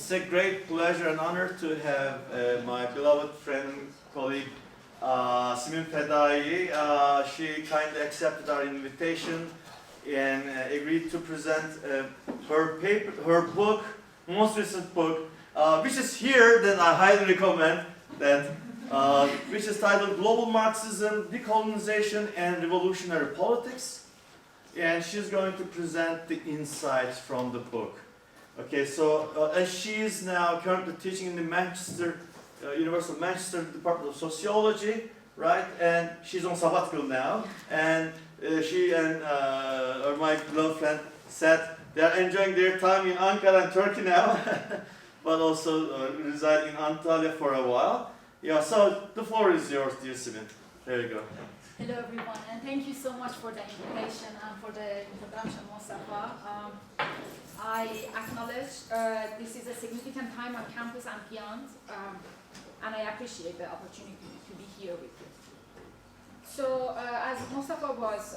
It's a great pleasure and honor to have my beloved friend and colleague Simin Fadaee. She kindly accepted our invitation and agreed to present her book, most recent book, which is here that I highly recommend, that which is titled Global Marxism, Decolonisation and Revolutionary Politics. And she's going to present the insights from the book. Okay, so she is now currently teaching in the Manchester, University of Manchester Department of Sociology, right? And she's on sabbatical now. And she and my beloved friend said they are enjoying their time in Ankara and Turkey now, but also reside in Antalya for a while. Yeah, so the floor is yours, dear Simin. There you go. Hello everyone, and thank you so much for the invitation and for the introduction, Mustafa. I acknowledge this is a significant time on campus and beyond, and I appreciate the opportunity to be here with you. So, as Mustafa was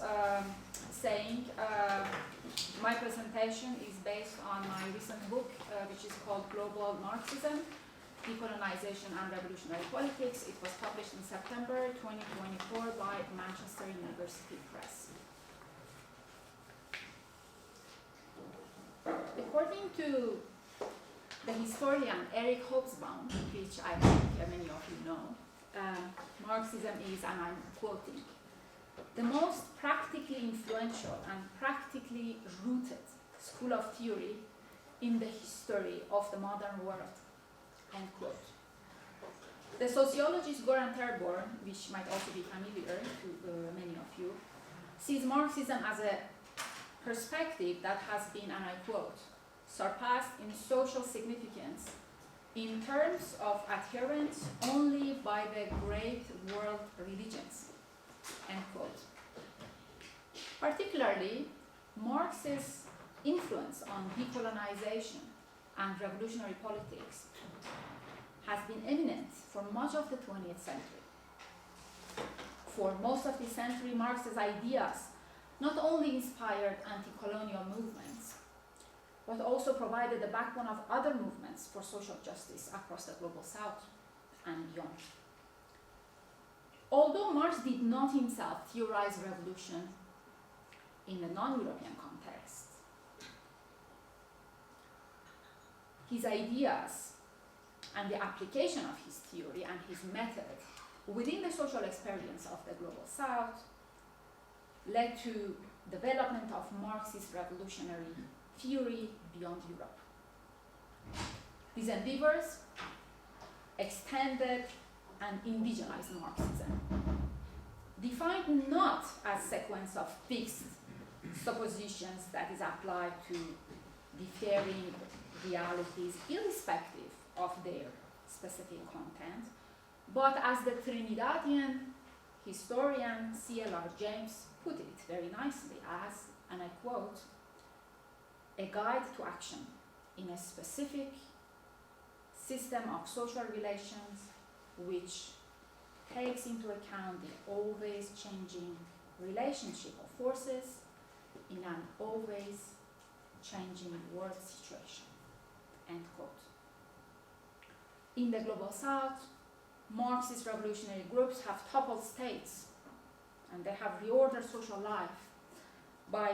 saying, my presentation is based on my recent book, which is called Global Marxism, Decolonisation and Revolutionary Politics. It was published in September 2024 by Manchester University Press. According to the historian Eric Hobsbawm, which I think many of you know, Marxism is, and I'm quoting, the most practically influential and practically rooted school of theory in the history of the modern world. End quote. The sociologist Goran Terborn, which might also be familiar to many of you, sees Marxism as a perspective that has been, and I quote, surpassed in social significance in terms of adherence only by the great world religions. End quote. Particularly, Marx's influence on decolonization and revolutionary politics has been eminent for much of the 20th century. For most of the century, Marx's ideas not only inspired anti-colonial movements, but also provided the backbone of other movements for social justice across the global south and beyond. Although Marx did not himself theorize revolution in a non-European context, his ideas and the application of his theory and his method within the social experience of the global south led to development of Marxist revolutionary theory beyond Europe. These endeavors extended and indigenized Marxism, defined not as sequence of fixed suppositions that is applied to differing realities irrespective of their specific content, but as the Trinidadian historian C.L.R. James put it very nicely as, and I quote, a guide to action in a specific system of social relations which takes into account the always changing relationship of forces in an always changing world situation. End quote. In the global south, Marxist revolutionary groups have toppled states, and they have reordered social life by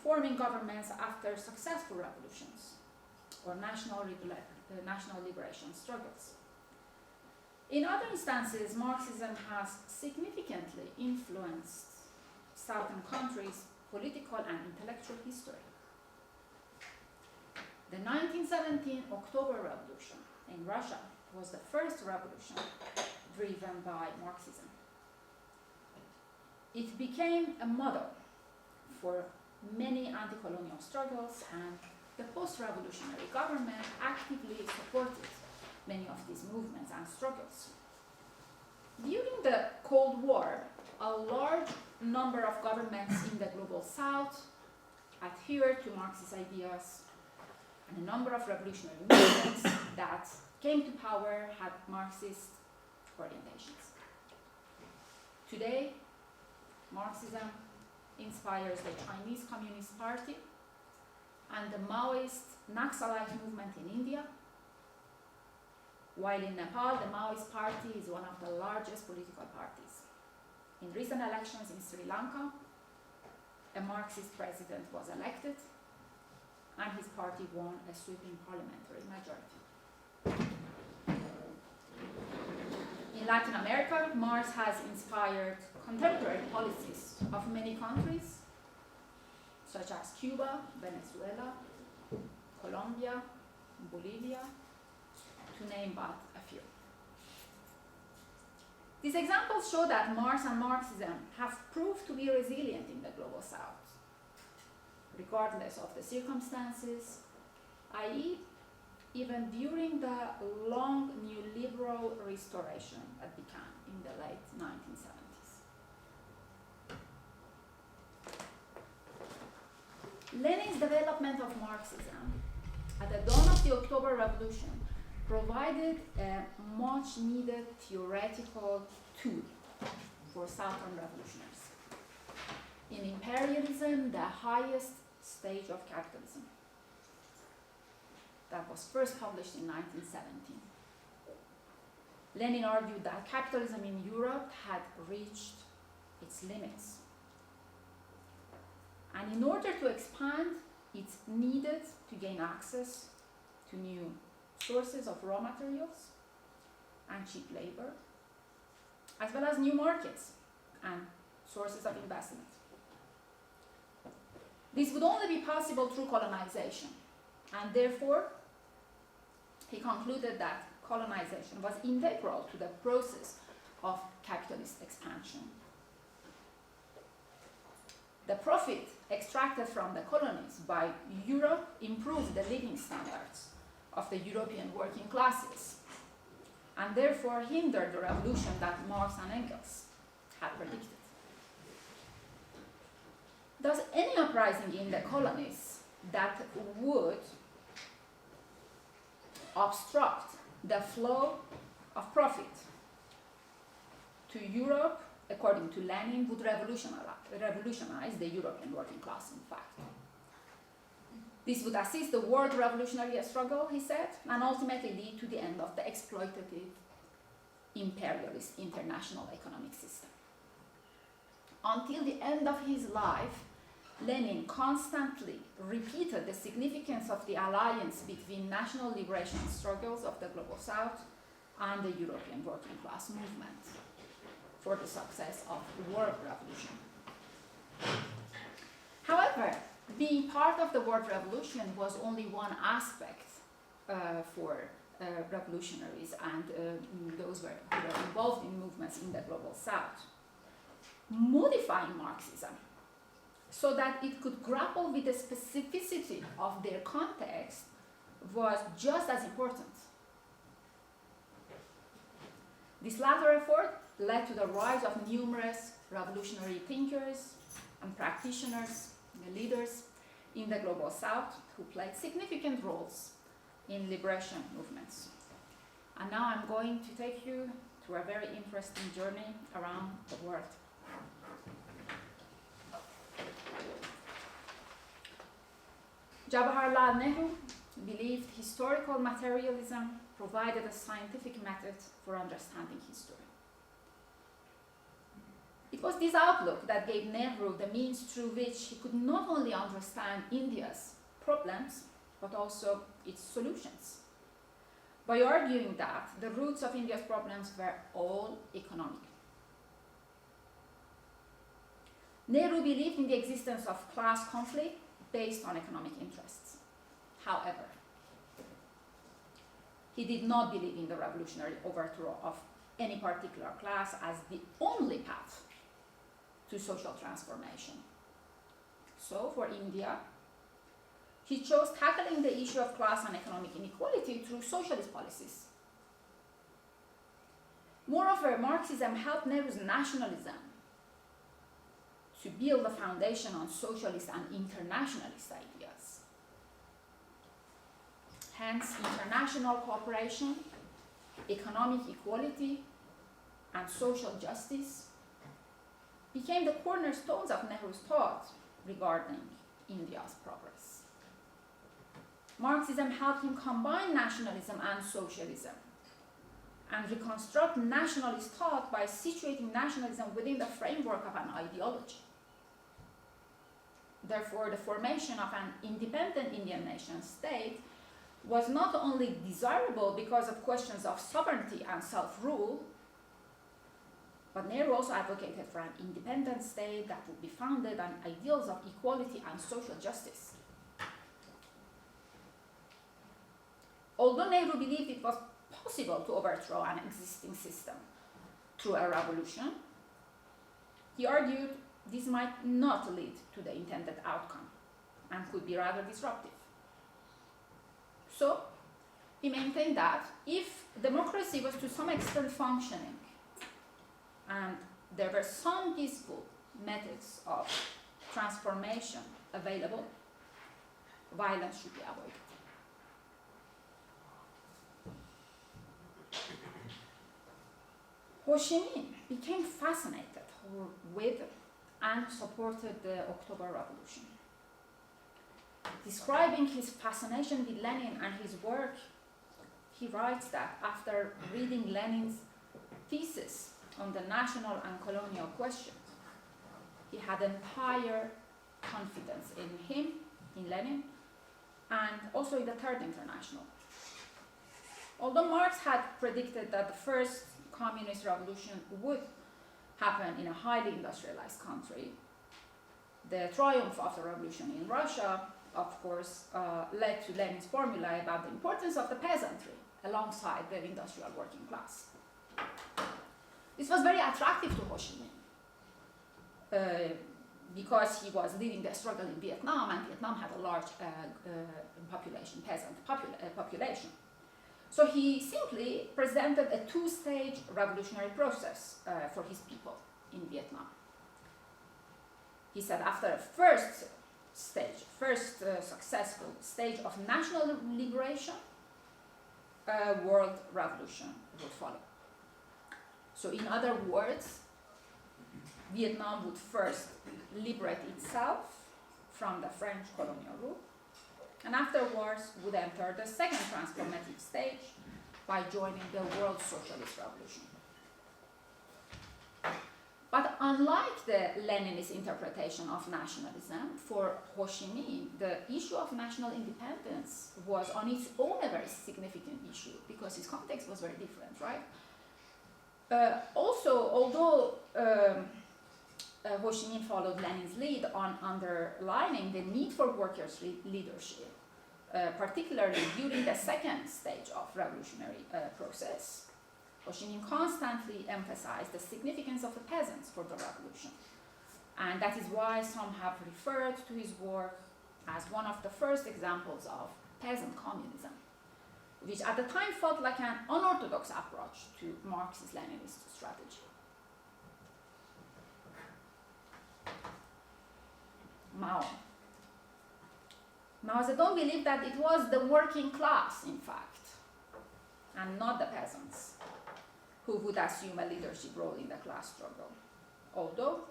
forming governments after successful revolutions or national liberation struggles. In other instances, Marxism has significantly influenced southern countries' political and intellectual history. The 1917 October Revolution in Russia was the first revolution driven by Marxism. It became a model for many anti-colonial struggles, and the post-revolutionary government actively supported many of these movements and struggles. During the Cold War, a large number of governments in the global south adhered to Marxist ideas, and a number of revolutionary movements that came to power had Marxist orientations. Today, Marxism inspires the Chinese Communist Party and the Maoist Naxalite movement in India, while in Nepal, the Maoist party is one of the largest political parties. In recent elections in Sri Lanka, a Marxist president was elected, and his party won a sweeping parliamentary majority. In Latin America, Marx has inspired contemporary policies of many countries, such as Cuba, Venezuela, Colombia, Bolivia, to name but a few. These examples show that Marx and Marxism have proved to be resilient in the global south, regardless of the circumstances, i.e., even during the long neoliberal restoration that began in the late 1970s. Lenin's development of Marxism at the dawn of the October Revolution provided a much needed theoretical tool for Southern revolutionaries. In imperialism, the highest stage of capitalism, that was first published in 1917. Lenin argued that capitalism in Europe had reached its limits. And in order to expand, it needed to gain access to new sources of raw materials and cheap labor, as well as new markets and sources of investment. This would only be possible through colonization, and therefore, he concluded that colonization was integral to the process of capitalist expansion. The profit extracted from the colonies by Europe improved the living standards of the European working classes, and therefore hindered the revolution that Marx and Engels had predicted. Thus, any uprising in the colonies that would obstruct the flow of profit to Europe, according to Lenin, would revolutionize the European working class, in fact. This would assist the world revolutionary struggle, he said, and ultimately lead to the end of the exploitative, imperialist international economic system. Until the end of his life, Lenin constantly repeated the significance of the alliance between national liberation struggles of the global south and the European working class movement for the success of the world revolution. However, being part of the world revolution was only one aspect for revolutionaries and those who were involved in movements in the global south. Modifying Marxism so that it could grapple with the specificity of their context was just as important. This latter effort led to the rise of numerous revolutionary thinkers and practitioners, leaders in the global south who played significant roles in liberation movements. And now I'm going to take you through a very interesting journey around the world. Jawaharlal Nehru believed historical materialism provided a scientific method for understanding history. It was this outlook that gave Nehru the means through which he could not only understand India's problems, but also its solutions, by arguing that the roots of India's problems were all economic. Nehru believed in the existence of class conflict based on economic interests. However, he did not believe in the revolutionary overthrow of any particular class as the only path to social transformation. So, for India, he chose tackling the issue of class and economic inequality through socialist policies. Moreover, Marxism helped Nehru's nationalism to build a foundation on socialist and internationalist ideas. Hence, international cooperation, economic equality, and social justice became the cornerstones of Nehru's thought regarding India's progress. Marxism helped him combine nationalism and socialism and reconstruct nationalist thought by situating nationalism within the framework of an ideology. Therefore, the formation of an independent Indian nation state was not only desirable because of questions of sovereignty and self-rule, but Nehru also advocated for an independent state that would be founded on ideals of equality and social justice. Although Nehru believed it was possible to overthrow an existing system through a revolution, he argued this might not lead to the intended outcome and could be rather disruptive. So, he maintained that if democracy was to some extent functioning and there were some peaceful methods of transformation available, violence should be avoided. Ho Chi Minh became fascinated with and supported the October Revolution. Describing his fascination with Lenin and his work, he writes that after reading Lenin's thesis on the national and colonial questions, he had entire confidence in him, in Lenin, and also in the Third International. Although Marx had predicted that the first communist revolution would happen in a highly industrialized country, the triumph of the revolution in Russia, of course, led to Lenin's formula about the importance of the peasantry alongside the industrial working class. This was very attractive to Ho Chi Minh because he was leading the struggle in Vietnam, and Vietnam had a large peasant population. So he simply presented a two-stage revolutionary process for his people in Vietnam. He said after a first successful stage of national liberation, a world revolution would follow. So in other words, Vietnam would first liberate itself from the French colonial rule, and afterwards would enter the second transformative stage by joining the world socialist revolution. But unlike the Leninist interpretation of nationalism, for Ho Chi Minh, the issue of national independence was on its own a very significant issue because his context was very different, right? Also, although Ho Chi Minh followed Lenin's lead on underlining the need for workers' leadership, particularly during the second stage of revolutionary process, Ho Chi Minh constantly emphasized the significance of the peasants for the revolution. And that is why some have referred to his work as one of the first examples of peasant communism, which at the time felt like an unorthodox approach to Marxist-Leninist strategy. Mao Zedong believed that it was the working class, in fact, and not the peasants, who would assume a leadership role in the class struggle, although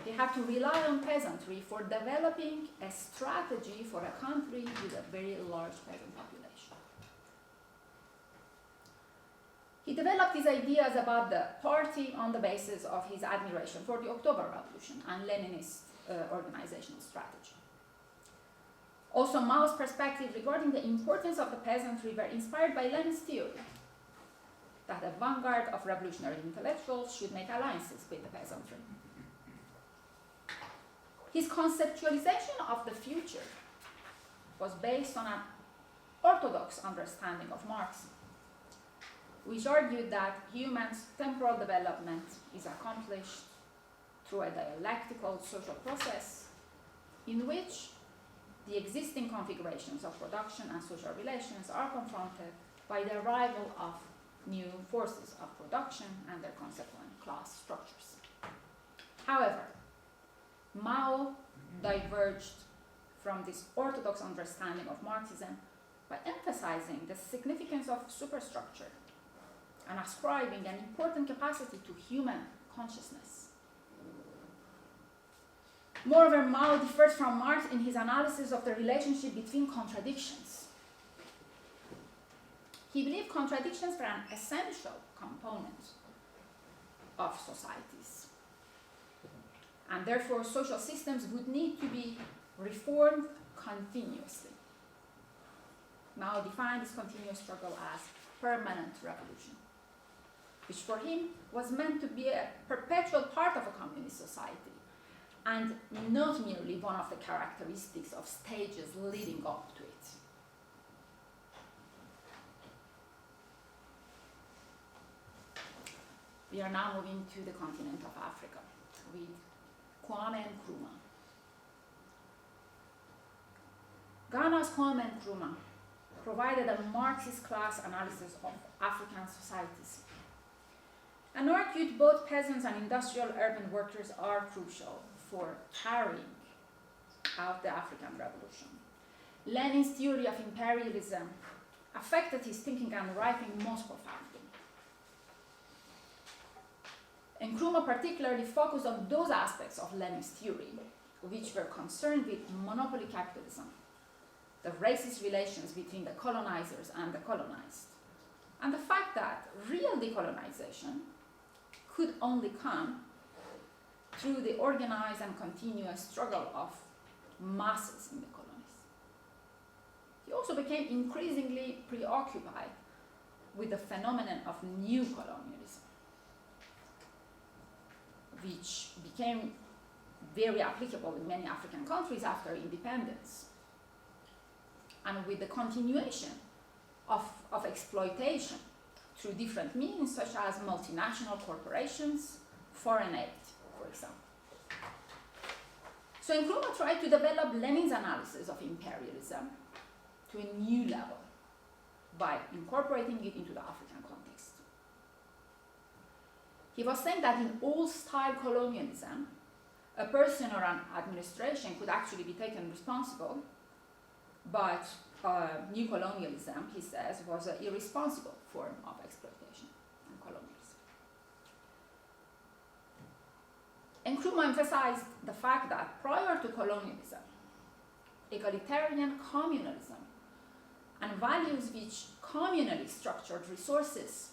they had to rely on peasantry for developing a strategy for a country with a very large peasant population. He developed his ideas about the party on the basis of his admiration for the October Revolution and Leninist organizational strategy. Also, Mao's perspective regarding the importance of the peasantry were inspired by Lenin's theory that a vanguard of revolutionary intellectuals should make alliances with the peasantry. His conceptualization of the future was based on an orthodox understanding of Marxism, which argued that human's temporal development is accomplished through a dialectical social process in which the existing configurations of production and social relations are confronted by the arrival of new forces of production and their consequent class structures. However, Mao diverged from this orthodox understanding of Marxism by emphasizing the significance of superstructure and ascribing an important capacity to human consciousness. Moreover, Mao differs from Marx in his analysis of the relationship between contradictions. He believed contradictions were an essential component of societies. And therefore, social systems would need to be reformed continuously. Mao defined this continuous struggle as permanent revolution, which for him was meant to be a perpetual part of a communist society, and not merely one of the characteristics of stages leading up to it. We are now moving to the continent of Africa with Kwame Nkrumah. Ghana's Kwame Nkrumah provided a Marxist class analysis of African societies and argued both peasants and industrial urban workers are crucial for carrying out the African Revolution. Lenin's theory of imperialism affected his thinking and writing most profoundly. Nkrumah particularly focused on those aspects of Lenin's theory which were concerned with monopoly capitalism, the racist relations between the colonizers and the colonized, and the fact that real decolonization could only come through the organized and continuous struggle of masses in the colonies. He also became increasingly preoccupied with the phenomenon of new colonialism, which became very applicable in many African countries after independence, and with the continuation of exploitation through different means, such as multinational corporations, foreign aid, for example. So Nkrumah tried to develop Lenin's analysis of imperialism to a new level by incorporating it into the African context. He was saying that in old-style colonialism, a person or an administration could actually be taken responsible, but new colonialism, he says, was an irresponsible form of exploitation and colonialism. Nkrumah emphasized the fact that prior to colonialism, egalitarian communalism and values which communally structured resources,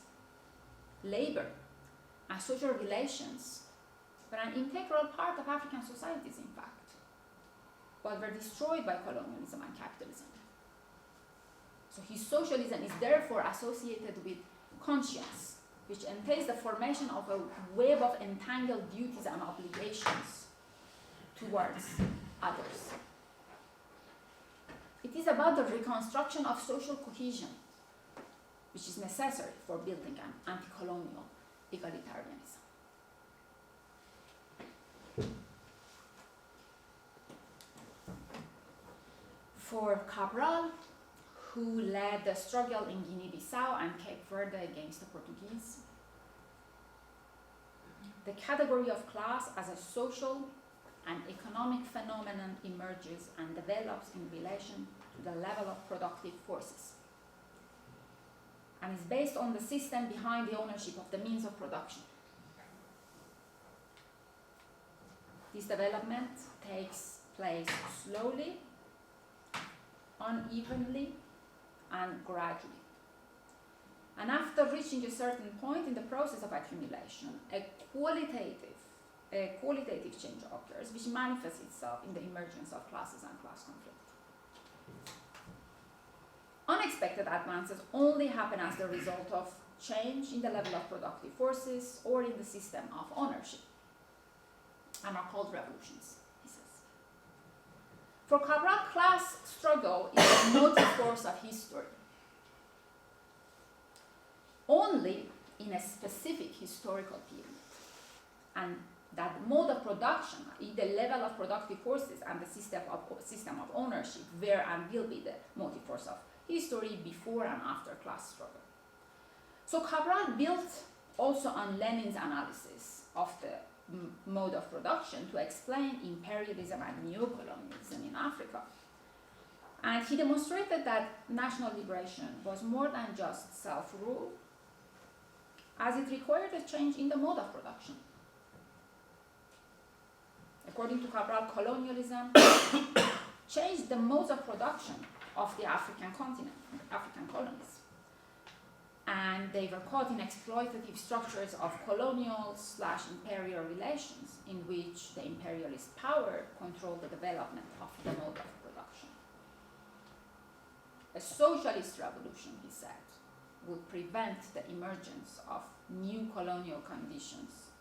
labor, and social relations were an integral part of African societies, in fact, but were destroyed by colonialism and capitalism. So his socialism is therefore associated with conscience, which entails the formation of a web of entangled duties and obligations towards others. It is about the reconstruction of social cohesion, which is necessary for building an anti-colonial egalitarianism. For Cabral, who led the struggle in Guinea-Bissau and Cape Verde against the Portuguese, the category of class as a social and economic phenomenon emerges and develops in relation to the level of productive forces, and is based on the system behind the ownership of the means of production. This development takes place slowly, unevenly, and gradually. And after reaching a certain point in the process of accumulation, a qualitative change occurs, which manifests itself in the emergence of classes and class conflict. Unexpected advances only happen as the result of change in the level of productive forces or in the system of ownership, and are called revolutions, he says. For Cabral, class struggle is the motive force of history. Only in a specific historical period, and that the mode of production, the level of productive forces and the system of ownership were and will be the motive force of history before and after class struggle. So Cabral built also on Lenin's analysis of the mode of production to explain imperialism and neocolonialism in Africa. And he demonstrated that national liberation was more than just self-rule, as it required a change in the mode of production. According to Cabral, colonialism changed the modes of production of the African continent, African colonies. and they were caught in exploitative structures of colonial/imperial relations in which the imperialist power controlled the development of the mode of production. A socialist revolution, he said, would prevent the emergence of new colonial conditions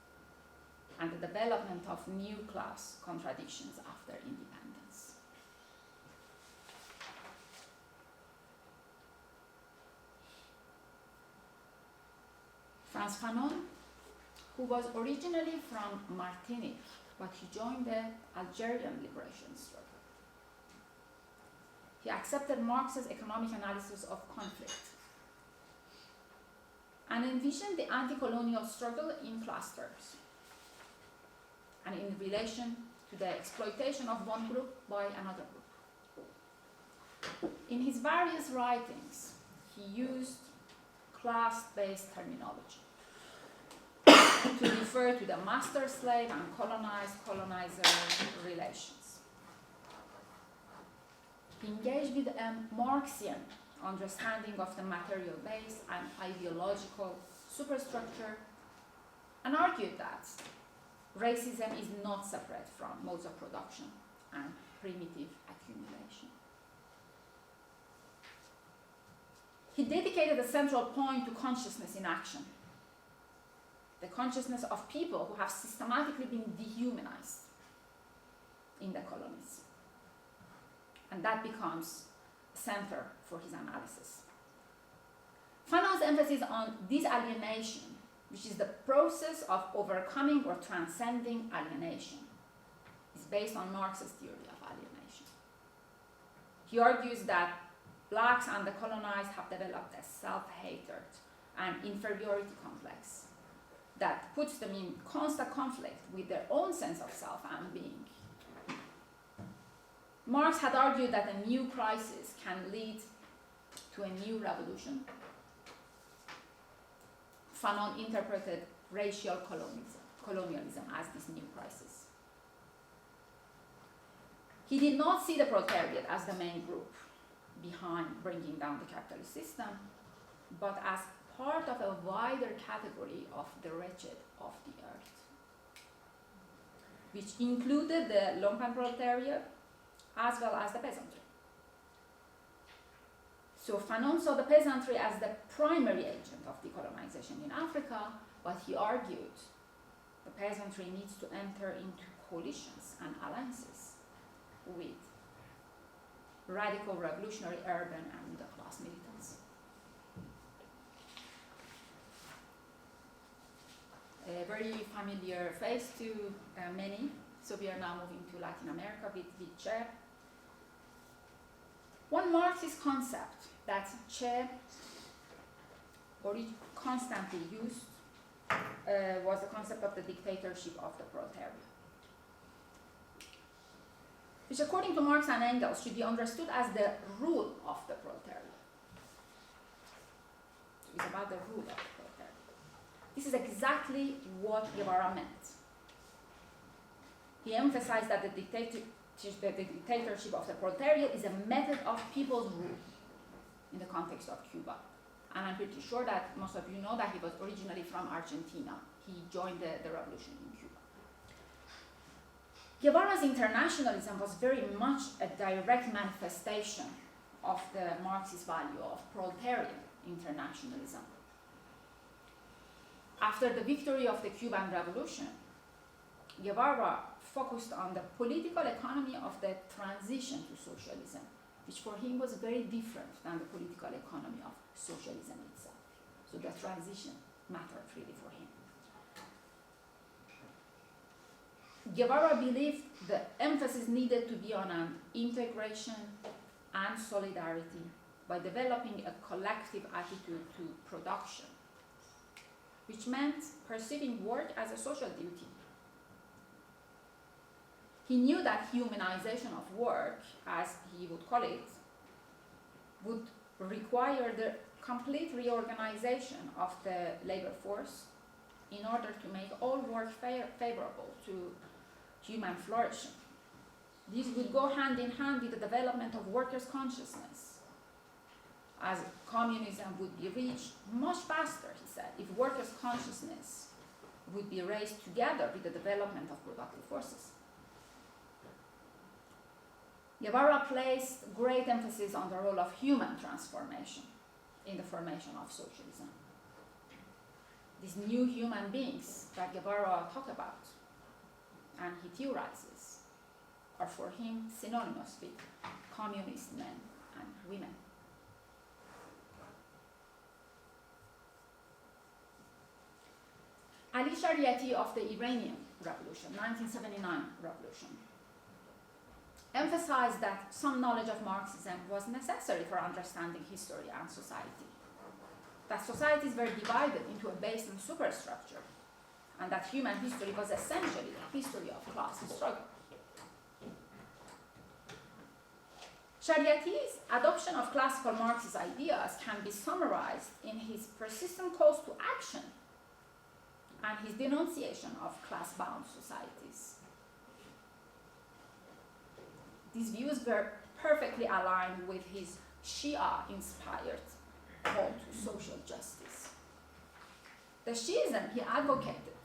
and the development of new class contradictions after independence. Frantz Fanon, who was originally from Martinique, but he joined the Algerian liberation struggle. He accepted Marx's economic analysis of conflict and envisioned the anti-colonial struggle in class terms and in relation to the exploitation of one group by another group. In his various writings, he used class-based terminology to refer to the master-slave and colonized-colonizer relations. He engaged with a Marxian understanding of the material base and ideological superstructure and argued that racism is not separate from modes of production and primitive accumulation. He dedicated a central point to consciousness in action, the consciousness of people who have systematically been dehumanized in the colonies. And that becomes a center for his analysis. Fanon's emphasis on disalienation, which is the process of overcoming or transcending alienation, is based on Marx's theory of alienation. He argues that blacks and the colonized have developed a self-hatred and inferiority complex that puts them in constant conflict with their own sense of self and being. Marx had argued that a new crisis can lead to a new revolution. Fanon interpreted racial colonialism as this new crisis. He did not see the proletariat as the main group behind bringing down the capitalist system, but as part of a wider category of the wretched of the earth, which included the lumpenproletariat as well as the peasantry. So Fanon saw the peasantry as the primary agent of decolonization in Africa, but he argued the peasantry needs to enter into coalitions and alliances with radical revolutionary urban and middle class militants. A very familiar face to many. So we are now moving to Latin America with Che. One Marxist concept that Che constantly used was the concept of the dictatorship of the proletariat, which according to Marx and Engels should be understood as the rule of the proletariat. So it's about the rule of the proletariat. This is exactly what Guevara meant. He emphasized that the dictatorship of the proletariat is a method of people's rule in the context of Cuba. And I'm pretty sure that most of you know that he was originally from Argentina. He joined the revolution in Cuba. Guevara's internationalism was very much a direct manifestation of the Marxist value of proletarian internationalism. After the victory of the Cuban Revolution, Guevara focused on the political economy of the transition to socialism, which for him was very different than the political economy of socialism itself. So the transition mattered really for him. Guevara believed the emphasis needed to be on an integration and solidarity by developing a collective attitude to production, which meant perceiving work as a social duty. He knew that humanization of work, as he would call it, would require the complete reorganization of the labor force in order to make all work favorable to human flourishing. This would go hand in hand with the development of workers' consciousness as communism would be reached much faster, he said, if workers' consciousness would be raised together with the development of productive forces. Guevara placed great emphasis on the role of human transformation in the formation of socialism. These new human beings that Guevara talked about and he theorizes are for him synonymous with communist men and women. Ali Shariati of the Iranian Revolution, 1979 revolution, emphasized that some knowledge of Marxism was necessary for understanding history and society, that societies were divided into a base and superstructure, and that human history was essentially a history of class struggle. Shariati's adoption of classical Marxist ideas can be summarized in his persistent calls to action and his denunciation of class-bound societies. These views were perfectly aligned with his Shia-inspired call to social justice. The Shiism he advocated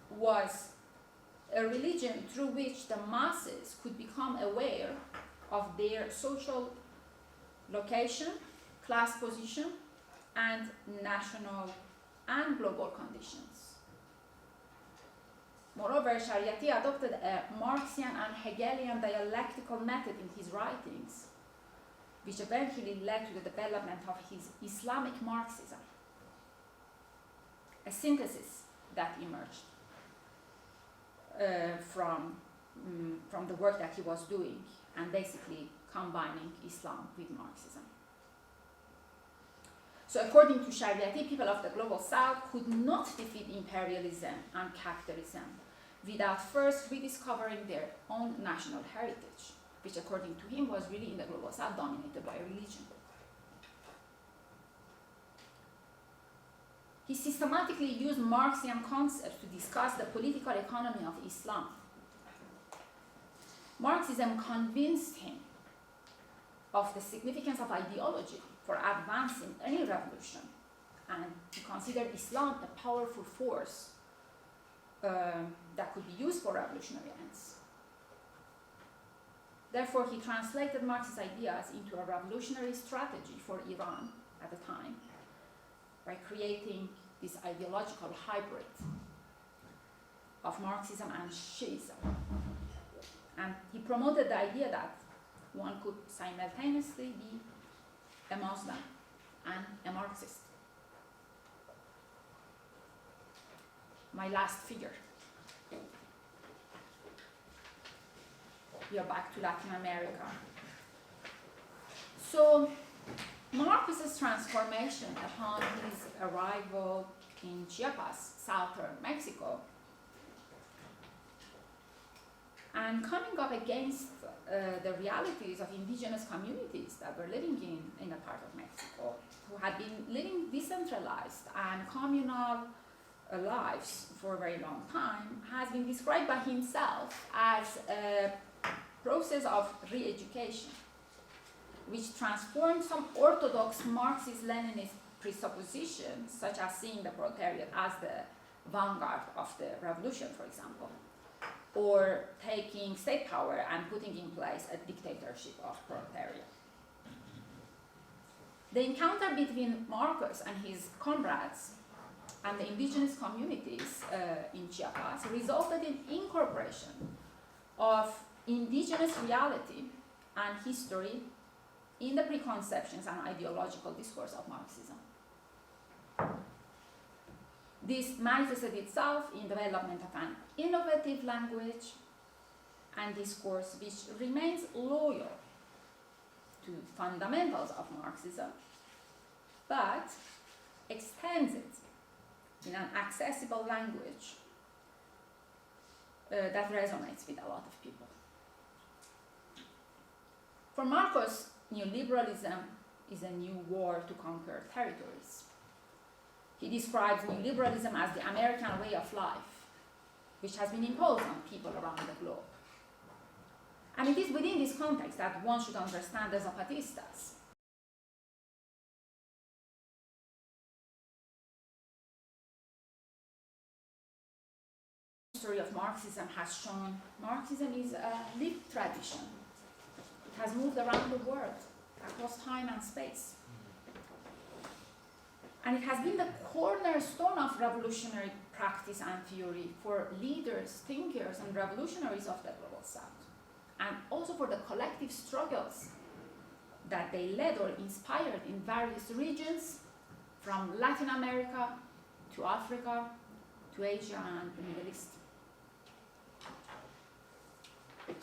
was a religion through which the masses could become aware of their social location, class position, and national and global conditions. Moreover, Shariati adopted a Marxian and Hegelian dialectical method in his writings, which eventually led to the development of his Islamic Marxism, a synthesis that emerged from the work that he was doing and basically combining Islam with Marxism. So according to Shariati, people of the global south could not defeat imperialism and capitalism without first rediscovering their own national heritage, which according to him was really in the global south dominated by religion. He systematically used Marxian concepts to discuss the political economy of Islam. Marxism convinced him of the significance of ideology for advancing any revolution, and he considered Islam a powerful force that could be used for revolutionary ends. Therefore, he translated Marxist ideas into a revolutionary strategy for Iran at the time by creating this ideological hybrid of Marxism and Shiism. And he promoted the idea that one could simultaneously be a Muslim and a Marxist. My last figure. We are back to Latin America. So, Marx's transformation upon his arrival in Chiapas, southern Mexico, and coming up against the realities of indigenous communities that were living in a part of Mexico, who had been living decentralized and communal lives for a very long time, has been described by himself as a process of re-education, which transformed some orthodox Marxist-Leninist presuppositions, such as seeing the proletariat as the vanguard of the revolution, for example, or taking state power and putting in place a dictatorship of proletariat. The encounter between Marcos and his comrades and the indigenous communities in Chiapas resulted in incorporation of indigenous reality and history in the preconceptions and ideological discourse of Marxism. This manifested itself in development of an innovative language and discourse which remains loyal to fundamentals of Marxism, but extends it in an accessible language that resonates with a lot of people. For Marcos, neoliberalism is a new war to conquer territories. He describes neoliberalism as the American way of life, which has been imposed on people around the globe. And it is within this context that one should understand the Zapatistas, history of Marxism has shown, Marxism is a lived tradition. It has moved around the world, across time and space. And it has been the cornerstone of revolutionary practice and theory for leaders, thinkers, and revolutionaries of the Global South, and also for the collective struggles that they led or inspired in various regions, from Latin America to Africa to Asia and the Middle East.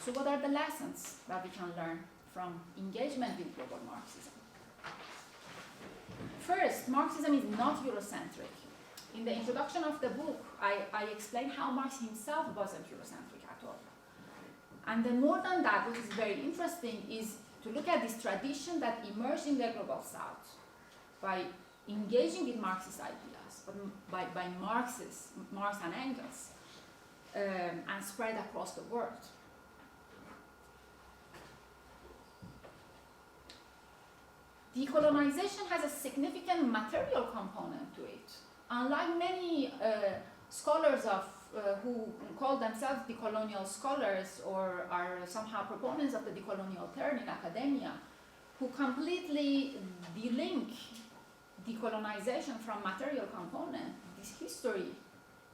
So what are the lessons that we can learn from engagement with global Marxism? First, Marxism is not Eurocentric. In the introduction of the book, I explained how Marx himself wasn't Eurocentric at all. And then more than that, what is very interesting is to look at this tradition that emerged in the Global South by engaging with Marxist ideas, by Marx and Engels, and spread across the world. Decolonization has a significant material component to it. Unlike many scholars who call themselves decolonial scholars or are somehow proponents of the decolonial term in academia, who completely delink decolonization from material component, this history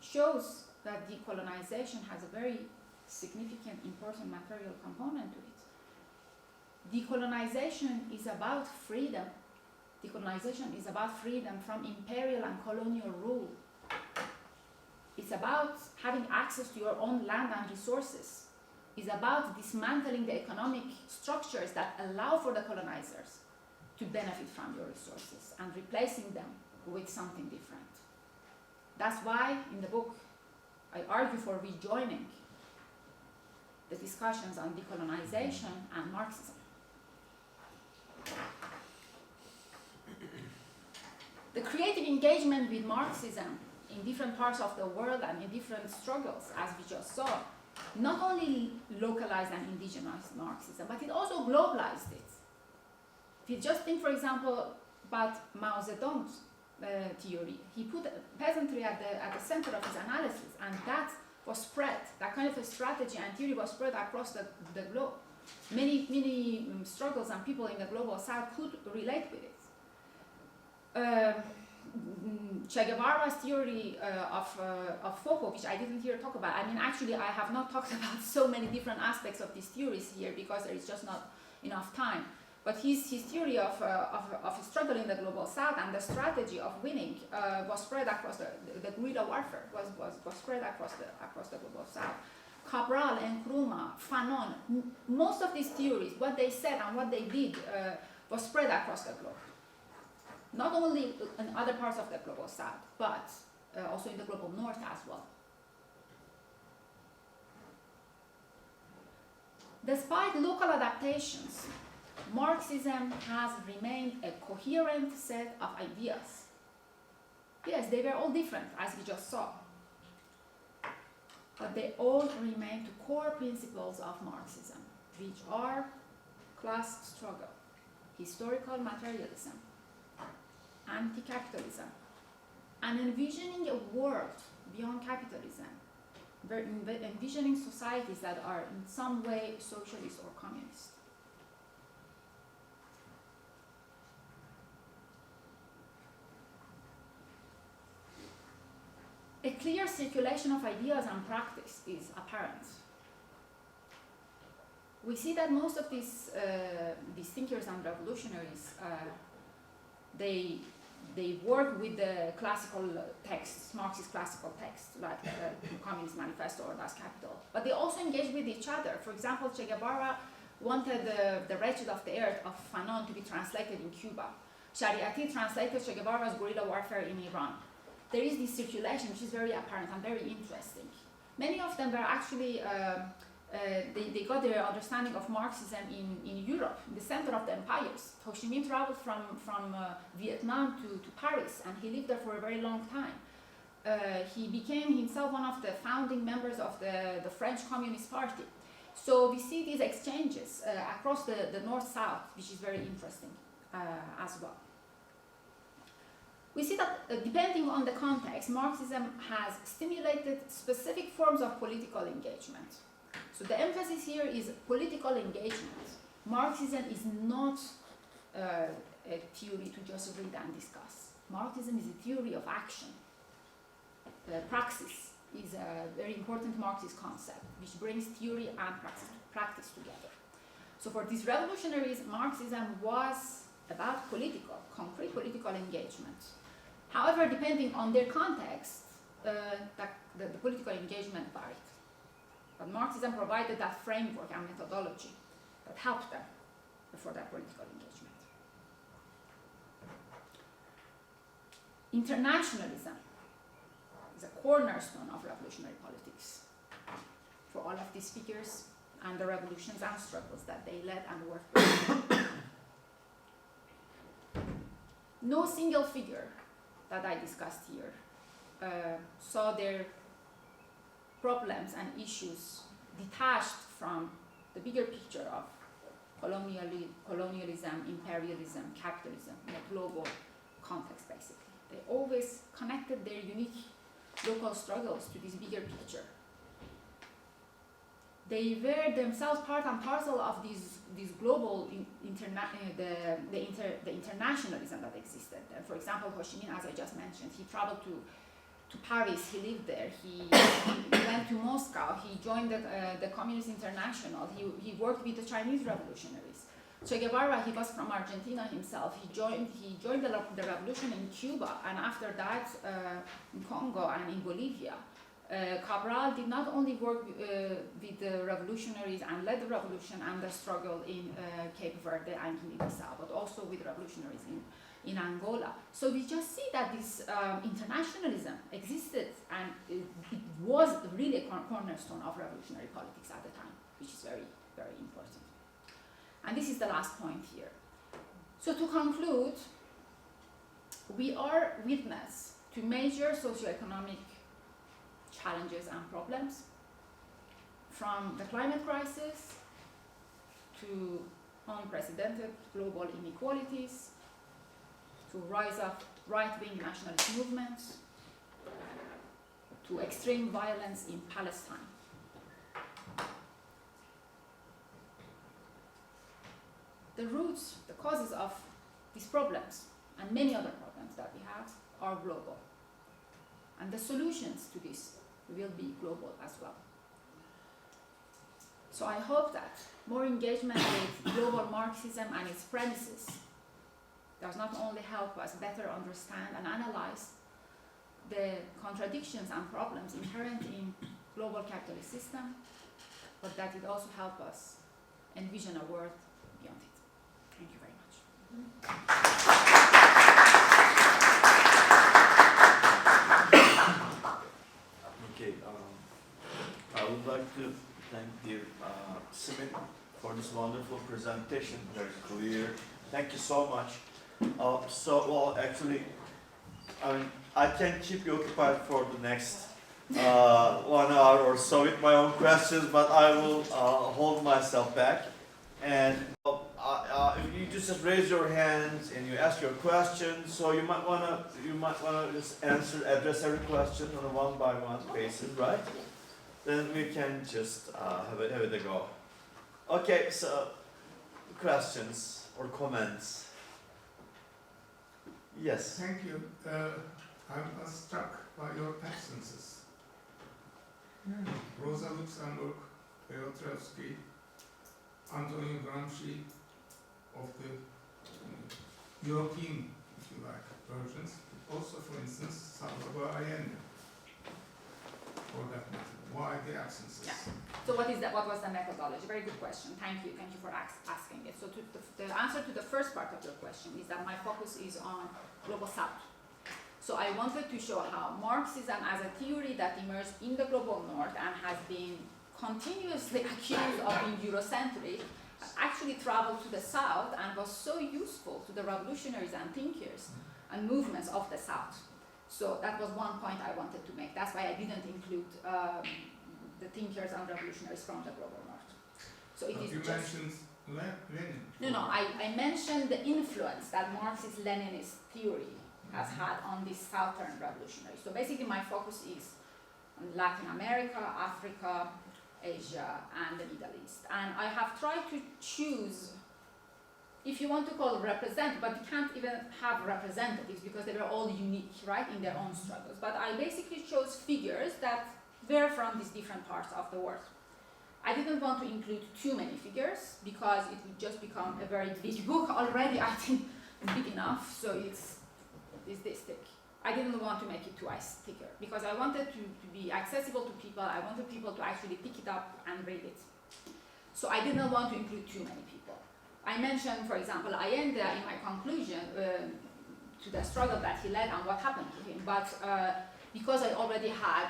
shows that decolonization has a very significant, important material component to it. Decolonization is about freedom. Decolonization is about freedom from imperial and colonial rule. It's about having access to your own land and resources. It's about dismantling the economic structures that allow for the colonizers to benefit from your resources and replacing them with something different. That's why in the book I argue for rejoining the discussions on decolonization and Marxism. The creative engagement with Marxism in different parts of the world and in different struggles, as we just saw, not only localized and indigenized Marxism, but it also globalized it. If you just think, for example, about Mao Zedong's theory, he put peasantry at the center of his analysis, and that was spread. That kind of a strategy and theory was spread across the globe. Many struggles and people in the Global South could relate with it. Che Guevara's theory of FOCO, which I didn't hear talk about. I mean, actually, I have not talked about so many different aspects of these theories here because there is just not enough time. But his theory of a struggle in the Global South and the strategy of winning was spread across the guerrilla warfare was spread across the Global South. Cabral, Nkrumah, Fanon, most of these theories, what they said and what they did was spread across the globe. Not only in other parts of the Global South, but also in the Global North as well. Despite local adaptations, Marxism has remained a coherent set of ideas. Yes, they were all different, as we just saw. But they all remain to core principles of Marxism, which are class struggle, historical materialism, anti-capitalism, and envisioning a world beyond capitalism, envisioning societies that are in some way socialist or communist. A clear circulation of ideas and practice is apparent. We see that most of these thinkers and revolutionaries, they work with the classical texts, Marxist classical texts, like Communist Manifesto or Das Kapital. But they also engage with each other. For example, Che Guevara wanted the Wretched of the Earth of Fanon to be translated in Cuba. Shariati translated Che Guevara's guerrilla warfare in Iran. There is this circulation which is very apparent and very interesting. Many of them were actually, they got their understanding of Marxism in Europe, in the center of the empires. Ho Chi Minh traveled from Vietnam to Paris, and he lived there for a very long time. He became himself one of the founding members of the French Communist Party. So we see these exchanges across the North-South, which is very interesting as well. we see that depending on the context, Marxism has stimulated specific forms of political engagement. So the emphasis here is political engagement. Marxism is not a theory to just read and discuss. Marxism is a theory of action. Praxis is a very important Marxist concept which brings theory and practice together. So for these revolutionaries, Marxism was about concrete political engagement. However, depending on their context, the political engagement varied. But Marxism provided that framework and methodology that helped them for that political engagement. Internationalism is a cornerstone of revolutionary politics for all of these figures and the revolutions and struggles that they led and worked with. No single figure that I discussed here saw their problems and issues detached from the bigger picture of colonialism, imperialism, capitalism in a global context, basically. They always connected their unique local struggles to this bigger picture. They were themselves part and parcel of this global internationalism that existed. For example, Ho Chi Minh, as I just mentioned, he traveled to Paris, he lived there, he went to Moscow, he joined the Communist International, he worked with the Chinese revolutionaries. Che Guevara, he was from Argentina himself, he joined the revolution in Cuba, and after that in Congo and in Bolivia. Cabral did not only work with the revolutionaries and led the revolution and the struggle in Cape Verde and Guinea-Bissau, but also with revolutionaries in Angola. So we just see that this internationalism existed, and it was really a cornerstone of revolutionary politics at the time, which is very, very important. And this is the last point here. So to conclude, we are witness to major socioeconomic challenges and problems, from the climate crisis to unprecedented global inequalities, to rise of right-wing nationalist movements, to extreme violence in Palestine. The roots, the causes of these problems, and many other problems that we have, are global. And the solutions to this will be global as well. So I hope that more engagement with global Marxism and its premises does not only help us better understand and analyze the contradictions and problems inherent in global capitalist system, but that it also helps us envision a world beyond it. Thank you very much. Okay, I would like to thank dear Simin for this wonderful presentation, very clear. Thank you so much. Actually, I can keep you occupied for the next 1 hour or so with my own questions, but I will hold myself back. And if you just raise your hands and you ask your questions, so you might wanna just address every question on a one-by-one basis, right? Then we can just have it a go. Okay, so questions or comments? Yes. Thank you. I was struck by your absences. Rosa Luxemburg, Leo Trotsky, Antonio Gramsci of the European, if you like, versions. Also, for instance, Salvador Allende. For that matter. Why the absences? Yeah. So what was the methodology? Very good question. Thank you for asking it. So the answer to the first part of your question is that my focus is on Global South. So I wanted to show how Marxism as a theory that emerged in the Global North and has been continuously accused of being Eurocentric, actually traveled to the South and was so useful to the revolutionaries and thinkers and movements of the South. So that was one point I wanted to make. That's why I didn't include the thinkers and revolutionaries from the Global North. So it is you just... mentioned Lenin. No, I mentioned the influence that Marxist-Leninist theory has had on the Southern revolutionaries. So basically my focus is on Latin America, Africa, Asia, and the Middle East. And I have tried to choose, if you want to call it represent, but you can't even have representatives because they were all unique, right, in their own struggles. But I basically chose figures that were from these different parts of the world. I didn't want to include too many figures because it would just become a very big book already, I think, big enough, so it's this thick. I didn't want to make it twice thicker because I wanted to be accessible to people. I wanted people to actually pick it up and read it. So I didn't want to include too many people. I mentioned, for example, Allende in my conclusion to the struggle that he led and what happened to him, but because I already had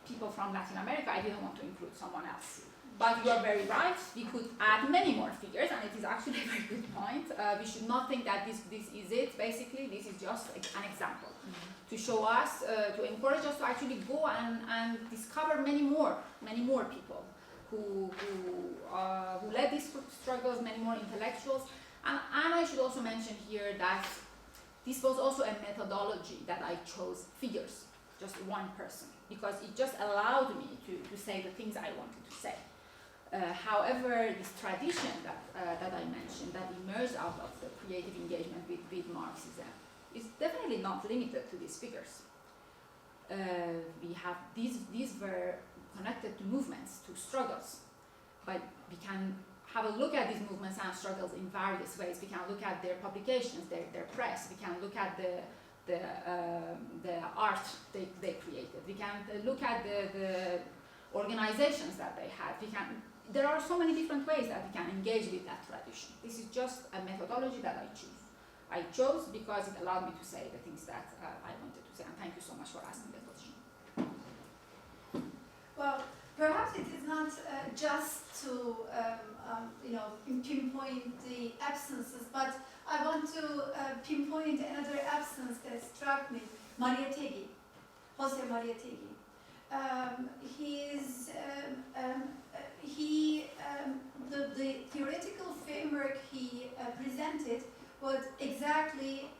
people from Latin America, I didn't want to include someone else. But you are very right, we could add many more figures, and it is actually a very good point. We should not think that this is it, basically. This is just an example to show us, to encourage us to actually go and discover many more people who led these struggles, many more intellectuals. And I should also mention here that this was also a methodology that I chose figures, just one person, because it just allowed me to say the things I wanted to say. However, this tradition that I mentioned, that emerged out of the creative engagement with Marxism, is definitely not limited to these figures. We have these were connected to movements, to struggles, but we can have a look at these movements and struggles in various ways. We can look at their publications, their press. We can look at the art they created. We can look at the organizations that they had. There are so many different ways that we can engage with that tradition. This is just a methodology that I chose because it allowed me to say the things that I wanted to say. And thank you so much for asking the question. Well, perhaps it is not just to pinpoint the absences, but I want to pinpoint another absence that struck me: Jose Mariátegui. The theoretical framework he presented was exactly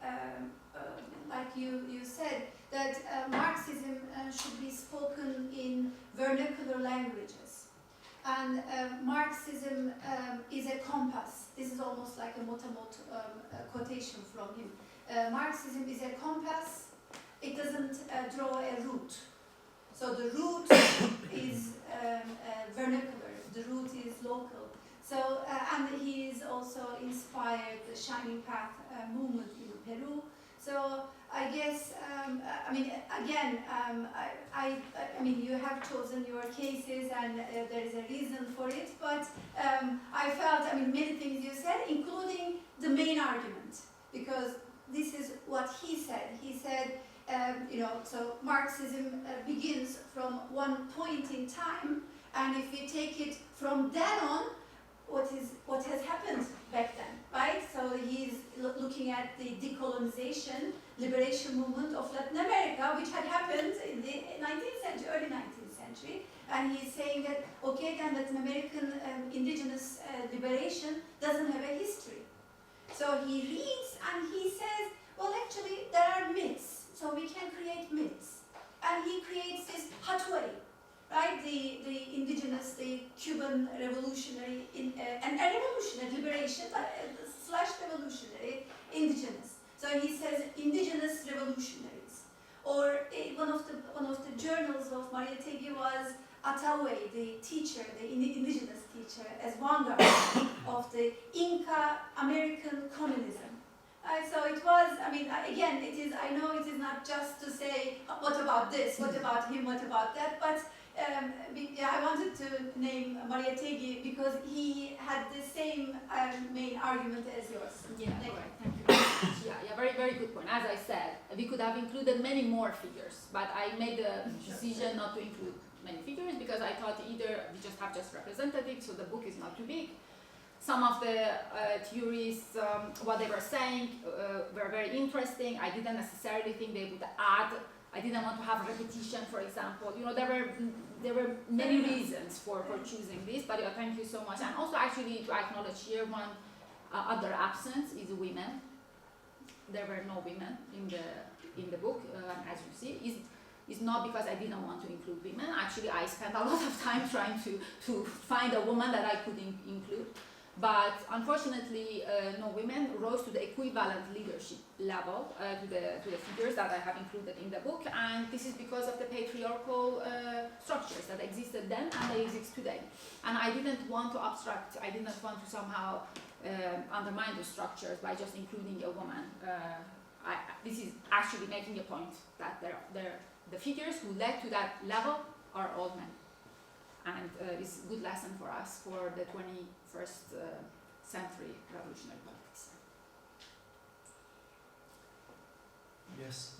like you said, that Marxism should be spoken in vernacular languages. And Marxism is a compass. This is almost like a Motamot quotation from him. Marxism is a compass. It doesn't draw a route. So the route is vernacular, the route is local. So, and he is also inspired the Shining Path movement in Peru. So I guess, you have chosen your cases and there is a reason for it, but I felt, many things you said, including the main argument, because this is what he said. He said, so Marxism begins from one point in time, and if we take it from then on, what has happened back then, right? So he's looking at the decolonization, liberation movement of Latin America, which had happened in the 19th century, early 19th century, and he's saying that, okay, then Latin American indigenous liberation doesn't have a history. So he reads and he says, well, actually, there are myths, so we can create myths. And he creates this Fadaee, right? The indigenous, the Cuban revolutionary, and a revolutionary liberation, / revolutionary indigenous. So he says indigenous revolutionaries. Or one of the journals of Mariátegui was Atahualpa, the teacher, the indigenous teacher, as vanguard of the Inca American communism. So it was, again, it is, I know it is not just to say, what about this, what about him, what about that, but I wanted to name Mariátegui because he had the same main argument as yours. Yeah, correct. Thank you very much. Yeah, very, very good point. As I said, we could have included many more figures, but I made the decision not to include many figures because I thought either we just have representatives, so the book is not too big. Some of the theories, what they were saying, were very interesting. I didn't necessarily think they would add. I didn't want to have repetition, for example. There were many reasons for choosing this, but thank you so much. And also, actually, to acknowledge here one other absence is women. there were no women in the book, as you see, is not because I didn't want to include women. Actually, I spent a lot of time trying to find a woman that I could include. But unfortunately, no women rose to the equivalent leadership level to the figures that I have included in the book, and this is because of the patriarchal structures that existed then and they exist today. And I didn't want to abstract, I didn't want to somehow undermine the structures by just including a woman. This is actually making a point that the figures who led to that level are all men. And it's a good lesson for us for the 21st century revolutionary politics. Yes.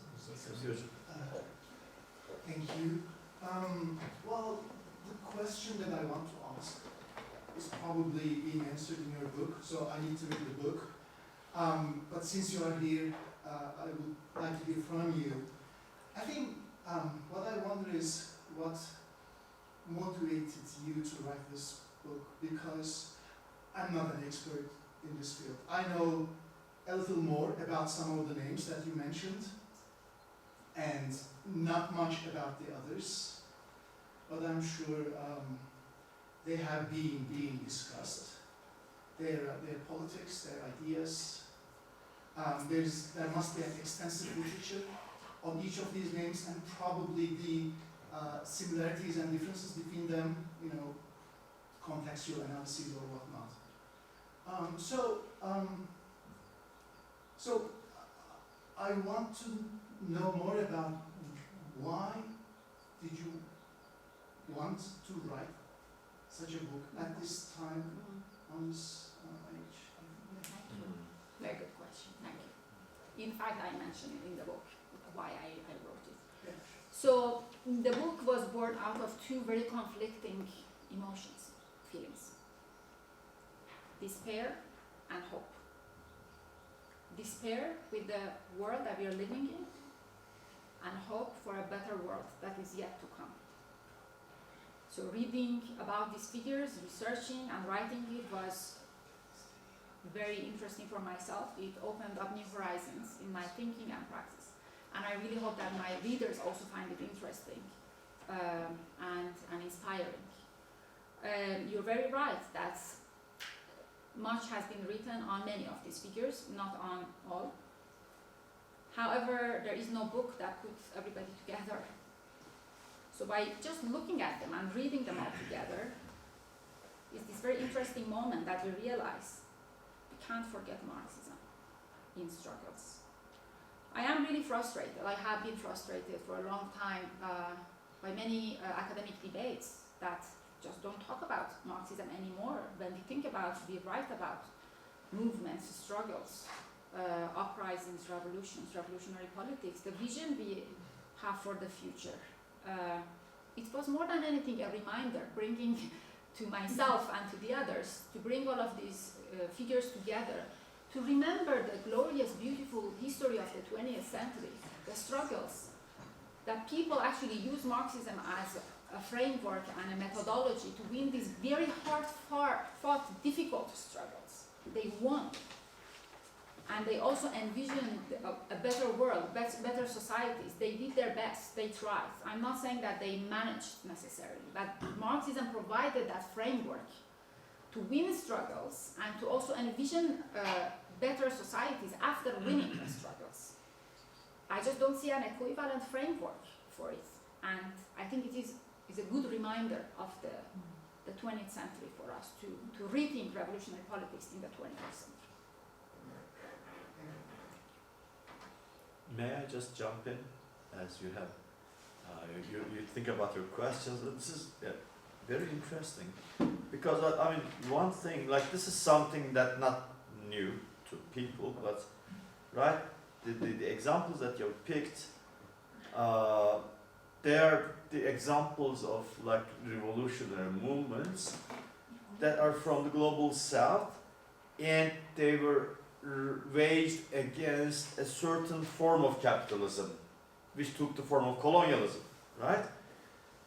Thank you. Well, the question that I want to ask is probably being answered in your book, so I need to read the book. But since you are here, I would like to hear from you. I think what I wonder is what motivated you to write this book, because I'm not an expert in this field. I know a little more about some of the names that you mentioned and not much about the others, but I'm sure they have been being discussed. Their politics, their ideas. There must be an extensive literature on each of these names, and probably the similarities and differences between them, contextual analyses or whatnot. So I want to know more about why did you want to write such a book at this time, on this age? Thank you. Very good question. Thank you. In fact, I mentioned it in the book why I wrote it. Yeah. So the book was born out of two very conflicting emotions, feelings: despair and hope. Despair with the world that we are living in, and hope for a better world that is yet to come. So reading about these figures, researching and writing it was very interesting for myself. It opened up new horizons in my thinking and practice. And I really hope that my readers also find it interesting and inspiring. You're very right that much has been written on many of these figures, not on all. However, there is no book that puts everybody together. So by just looking at them and reading them all together, it's this very interesting moment that we realize we can't forget Marxism in struggles. I am really frustrated. I have been frustrated for a long time by many academic debates that just don't talk about Marxism anymore. When we write about movements, struggles, uprisings, revolutions, revolutionary politics, the vision we have for the future. It was more than anything a reminder, bringing to myself and to the others, to bring all of these figures together, to remember the glorious, beautiful history of the 20th century, the struggles, that people actually use Marxism as a framework and a methodology to win these very hard-fought, difficult struggles. They won. And they also envisioned a better world, better societies. They did their best, they tried. I'm not saying that they managed necessarily, but Marxism provided that framework to win struggles and to also envision better societies after winning the struggles. I just don't see an equivalent framework for it. And I think it is a good reminder of the 20th century for us to rethink revolutionary politics in the 21st century. May I just jump in, as you have, you think about your questions. This is very interesting, because I mean, one thing, like this is something that not new to people, but right, the examples that you picked, they are the examples of like revolutionary movements that are from the global south, and they were waged against a certain form of capitalism, which took the form of colonialism, right?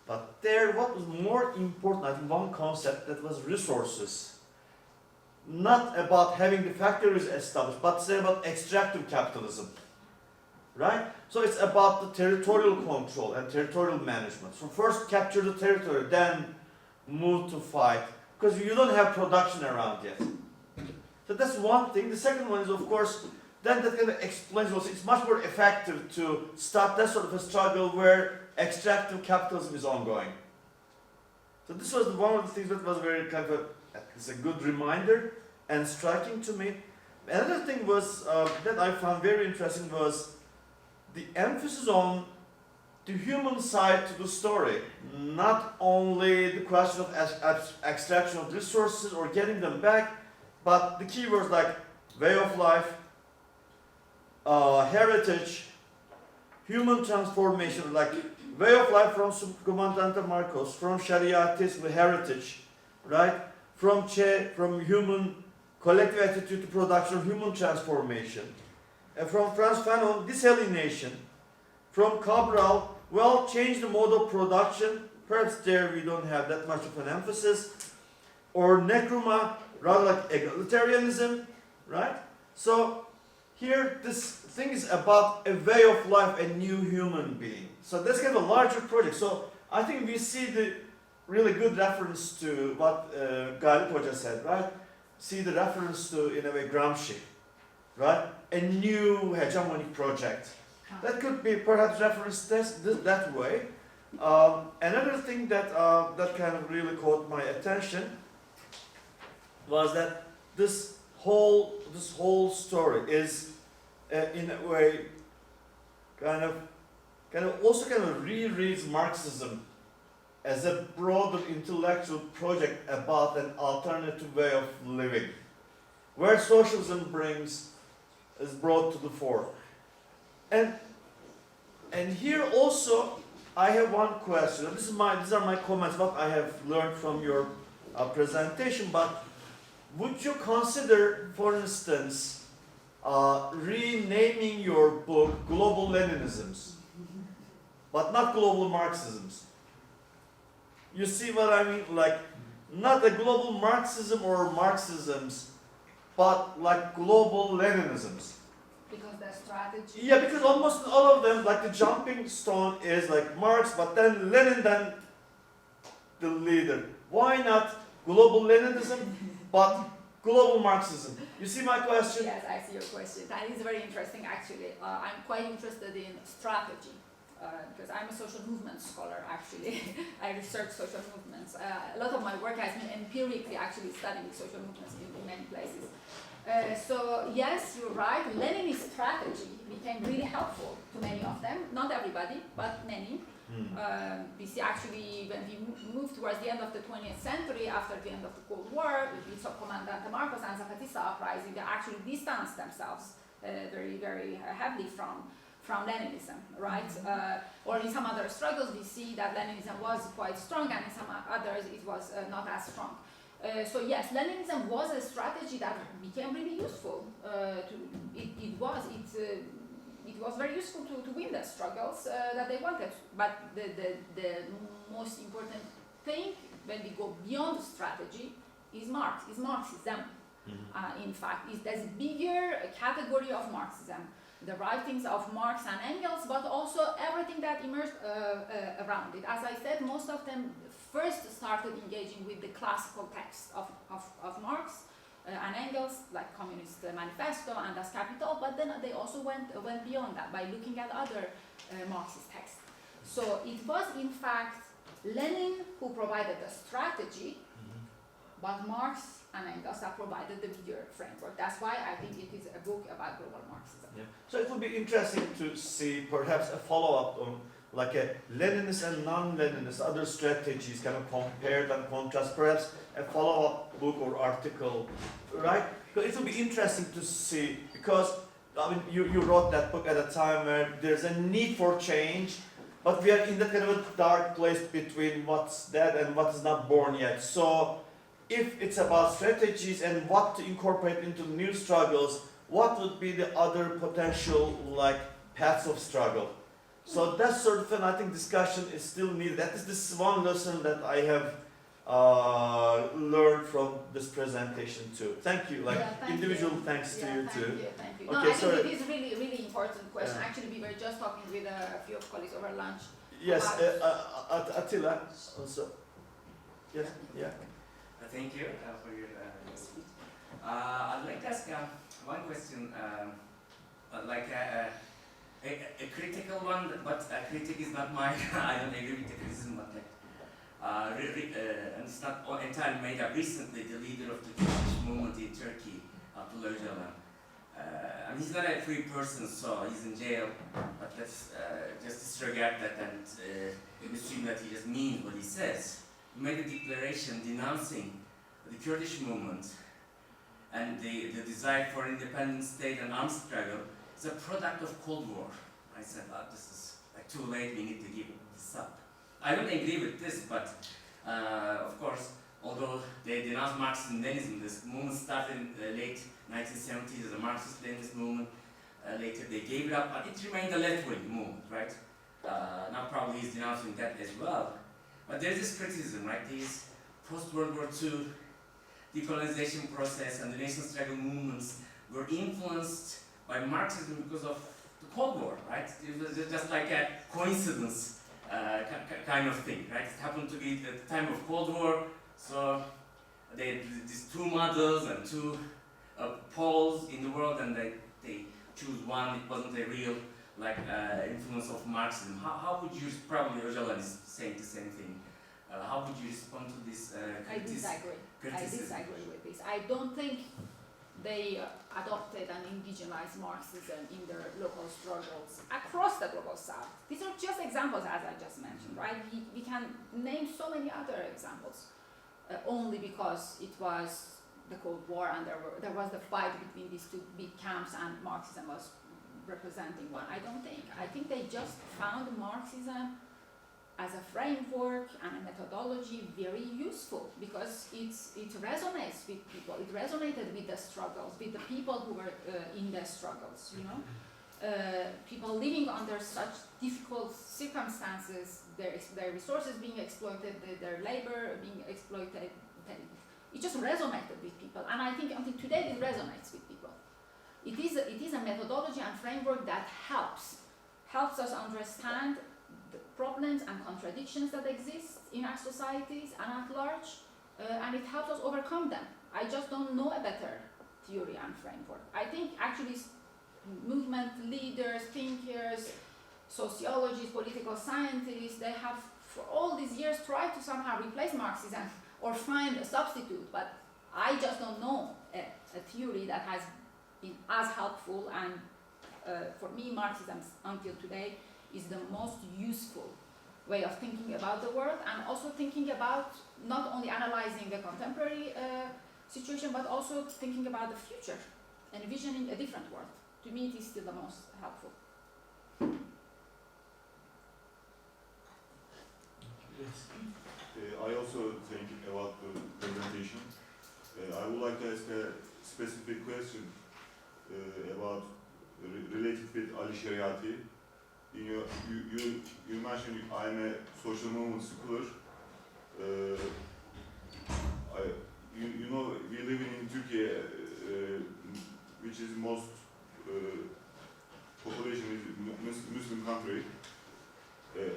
But there, what was more important, I think one concept that was resources. not about having the factories established, but it's about extractive capitalism, right? So it's about the territorial control and territorial management. So first capture the territory, then move to fight, because you don't have production around yet. So that's one thing. The second one is, of course, then that kind of explains also it's much more effective to start that sort of a struggle where extractive capitalism is ongoing. So this was one of the things that was very kind of it's a good reminder and striking to me. Another thing was that I found very interesting was the emphasis on the human side to the story, not only the question of extraction of resources or getting them back, but the keywords like way of life, heritage, human transformation, like way of life from Comandante Marcos, from Shariatism, heritage, right? From Che, from human collective attitude to production, human transformation. And from Frantz Fanon, desalination. From Cabral, well, change the mode of production. Perhaps there we don't have that much of an emphasis. Or Nkrumah, rather like egalitarianism, right? So here this thing is about a way of life, a new human being. So that's kind of a larger project. So I think we see the really good reference to what Galip Hoca said, right? See the reference to, in a way, Gramsci, right? A new hegemonic project. That could be perhaps referenced that way. Another thing that that kind of really caught my attention was that this whole story is in a way kind of also rereads Marxism as a broader intellectual project about an alternative way of living, where socialism is brought to the fore. And here also I have one question. These are my comments, what I have learned from your presentation, but would you consider, for instance, renaming your book Global Leninisms, but not Global Marxisms? You see what I mean? Like, not a global Marxism or Marxisms, but like global Leninisms. Because the strategy. Yeah, because almost all of them, like the jumping stone is like Marx, but then Lenin, then the leader. Why not global Leninism, but global Marxism? You see my question? Yes, I see your question. That is very interesting, actually. I'm quite interested in strategy. Because I'm a social movement scholar, actually. I research social movements. A lot of my work has been empirically actually studying social movements in many places. So yes, you're right, Leninist strategy became really helpful to many of them. Not everybody, but many. We see actually when we moved towards the end of the 20th century, after the end of the Cold War, we saw Comandante Marcos and Zapatista uprising, they actually distanced themselves very, very heavily from Leninism, right? Or in some other struggles, we see that Leninism was quite strong, and in some others, it was not as strong. So yes, Leninism was a strategy that became really useful. It was very useful to win the struggles that they wanted. But the most important thing, when we go beyond strategy, is Marxism. In fact, there's a bigger category of Marxism. The writings of Marx and Engels, but also everything that emerged around it. As I said, most of them first started engaging with the classical texts of Marx and Engels, like Communist Manifesto and Das Kapital, but then they also went beyond that by looking at other Marxist texts. So it was, in fact, Lenin who provided the strategy, but Marx and Engels have provided the bigger framework. That's why I think it is a book about global Marxism. Yeah. So it would be interesting to see perhaps a follow-up on like a Leninist and non-Leninist, other strategies kind of compared and contrast, perhaps a follow-up book or article, right? Because it would be interesting to see, because I mean, you wrote that book at a time where there's a need for change, but we are in that kind of a dark place between what's dead and what is not born yet. So if it's about strategies and what to incorporate into new struggles, what would be the other potential like paths of struggle? So that sort of thing, I think discussion is still needed. That is this one lesson that I have learn from this presentation too. Thank you. Like Yeah, thank individual you. thanks to Yeah, you thank too. you, thank you. Okay, No, I sorry. think it is really, really important question. Yeah. Actually, we were just talking with a few of colleagues over lunch. Yes, Attila also. Yes, yeah. Thank you for your speech. I'd like to ask one question, like a critical one, but a critic is not mine. I don't agree with the criticism, but like, and it's not entirely made up. Recently, the leader of the Kurdish movement in Turkey, Abdullah Öcalan, and he's not a free person, so he's in jail. But let's just disregard that and assume that he just means what he says. He made a declaration denouncing the Kurdish movement and the desire for independent state and armed struggle is a product of Cold War. I said, this is like too late, we need to give this up. I don't agree with this, but of course, although they denounced Marxism-Leninism, this movement started in the late 1970s as a Marxist-Leninist movement. Later they gave it up, but it remained a left-wing movement, right? Now probably he's denouncing that as well. But there's this criticism, right? These post-World War II decolonization process and the nation struggle movements were influenced by Marxism because of the Cold War, right? It was just like a coincidence kind of thing, right? It happened to be at the time of Cold War, so they had these two models and two poles in the world, and they choose one. It wasn't a real influence of Marxism. How would you, probably Öcalan is saying the same thing, how would you respond to this I disagree. I criticism? disagree with this. I don't think they adopted and indigenized Marxism in their local struggles across the global south. These are just examples, as I just mentioned, right? We can name so many other examples, only because it was the Cold War and there was the fight between these two big camps and Marxism was representing one. I don't think. I think they just found Marxism as a framework and a methodology very useful because it resonates with people. It resonated with the struggles, with the people who were in the struggles, you know. People living under such difficult circumstances, their resources being exploited, their labor being exploited. It just resonated with people, and I think until today it resonates with people. It is a methodology and framework that helps us understand the problems and contradictions that exist in our societies and at large, and it helps us overcome them. I just don't know a better theory and framework. I think actually movement leaders, thinkers, sociologists, political scientists, they have for all these years tried to somehow replace Marxism or find a substitute, but I just don't know a theory that has been as helpful, and for me Marxism until today is the most useful way of thinking about the world and also thinking about not only analyzing the contemporary situation but also thinking about the future, envisioning a different world. To me it is still the most helpful. Yes. I also think about the presentation. I would like to ask a specific question about related with Ali Shariati. You mentioned I'm a social movement scholar. You know we live in Turkey, which is most population is Muslim country,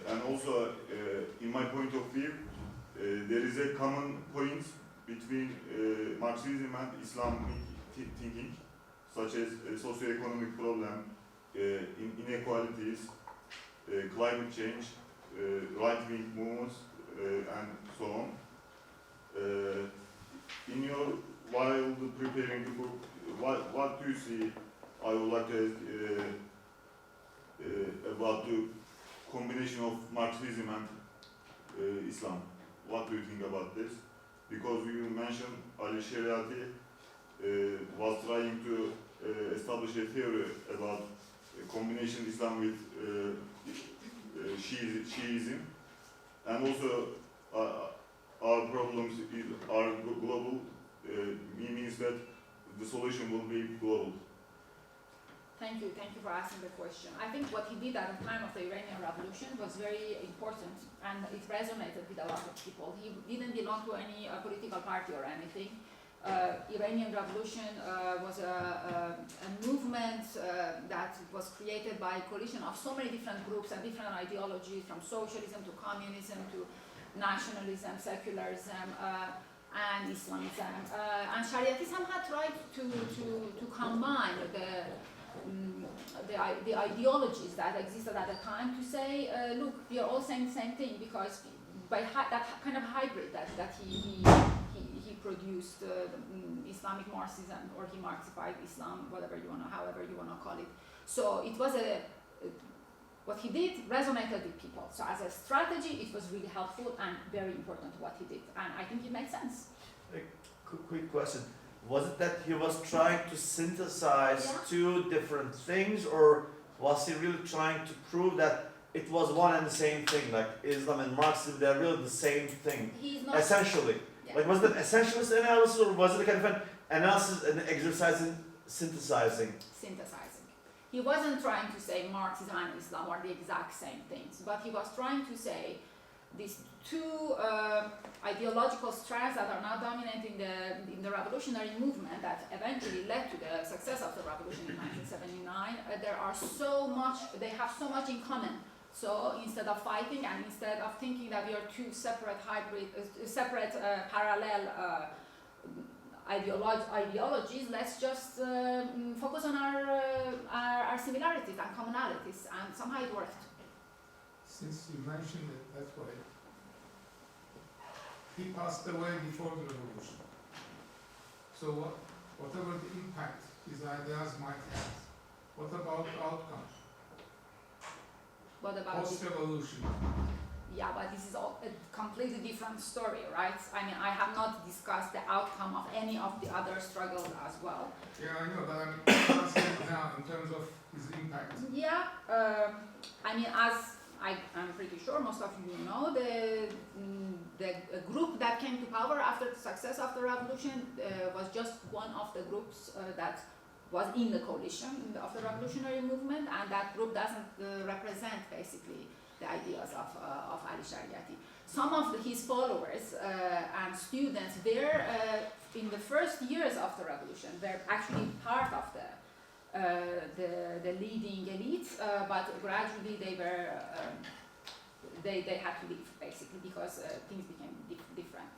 and also in my point of view. There is a common point between Marxism and Islamic thinking, such as socio-economic problem, inequalities, climate change, right-wing movements, and so on. While preparing the book, what do you see? I would like to about the combination of Marxism and Islam. What do you think about this? Because you mentioned Ali Shariati was trying to establish a theory about a combination Islam with Shiism, and also our problems are global. Means that the solution will be global. Thank you for asking the question. I think what he did at the time of the Iranian Revolution was very important, and it resonated with a lot of people. He didn't belong to any political party or anything. Iranian Revolution was a movement that was created by a coalition of so many different groups and different ideologies, from socialism to communism to nationalism, secularism, and Islamism. And Shariatism had tried to combine the ideologies that existed at the time to say, look, we are all saying the same thing, because by that kind of hybrid that he produced, Islamic Marxism, or he Marxified Islam, however you wanna call it. So it was what he did resonated with people. So as a strategy, it was really helpful and very important what he did, and I think it makes sense. A quick question. Was it that he was trying to synthesize two different things, or was he really trying to prove that it was one and the same thing, like Islam and Marxism, they're really the same thing, He's not essentially? Yeah. Like, was it an essentialist analysis, or was it a kind of an analysis and exercise in synthesizing? Synthesizing. He wasn't trying to say Marxism and Islam are the exact same things, but he was trying to say these two ideological strands that are now dominating in the revolutionary movement that eventually led to the success of the revolution in 1979. They have so much in common. So instead of fighting, and instead of thinking that we are two separate parallel ideologies, let's just focus on our similarities and commonalities, and somehow it worked. Since you mentioned it that way, he passed away before the revolution. So whatever the impact his ideas might have, what about the outcome? What about post-revolution? Yeah, but this is all a completely different story, right? I mean, I have not discussed the outcome of any of the other struggles as well. Yeah, I know, but I'm asking now in terms of his impact. Yeah, I mean, as I'm pretty sure most of you know, the group that came to power after the success of the revolution was just one of the groups that was in the coalition of the revolutionary movement, and that group doesn't represent basically the ideas of Ali Shariati. Some of his followers and students were in the first years of the revolution were actually part of the leading elite, but gradually they had to leave basically because things became different.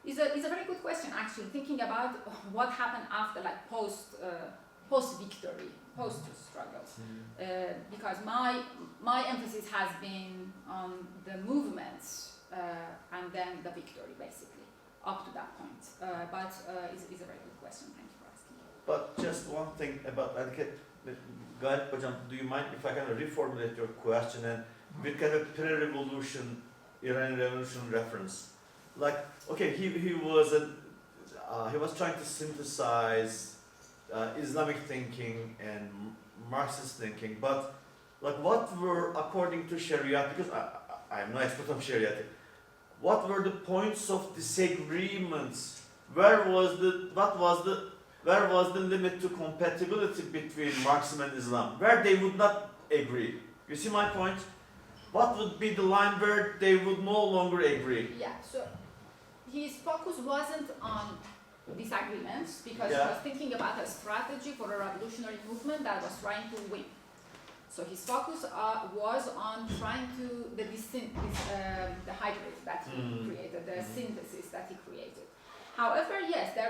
It's a very good question, actually, thinking about what happened after, like post-victory, post-struggles. Because my emphasis has been on the movements and then the victory, basically, up to that point. It's a very good question. Thank you for asking. But just one thing about Galip Hocam, do you mind if I kind of reformulate your question and with kind of pre-revolution, Iranian Revolution reference? Like, okay, he was trying to synthesize Islamic thinking and Marxist thinking, but like, what were, according to Sharia, because I'm no expert on Sharia, what were the points of disagreements? Where was the limit to compatibility between Marxism and Islam? Where they would not agree? You see my point? What would be the line where they would no longer agree? Yeah, so his focus wasn't on disagreements because he was thinking about a strategy for a revolutionary movement that was trying to win. So his focus was on trying to the hybrid that he created, the synthesis that he created. However, yes, he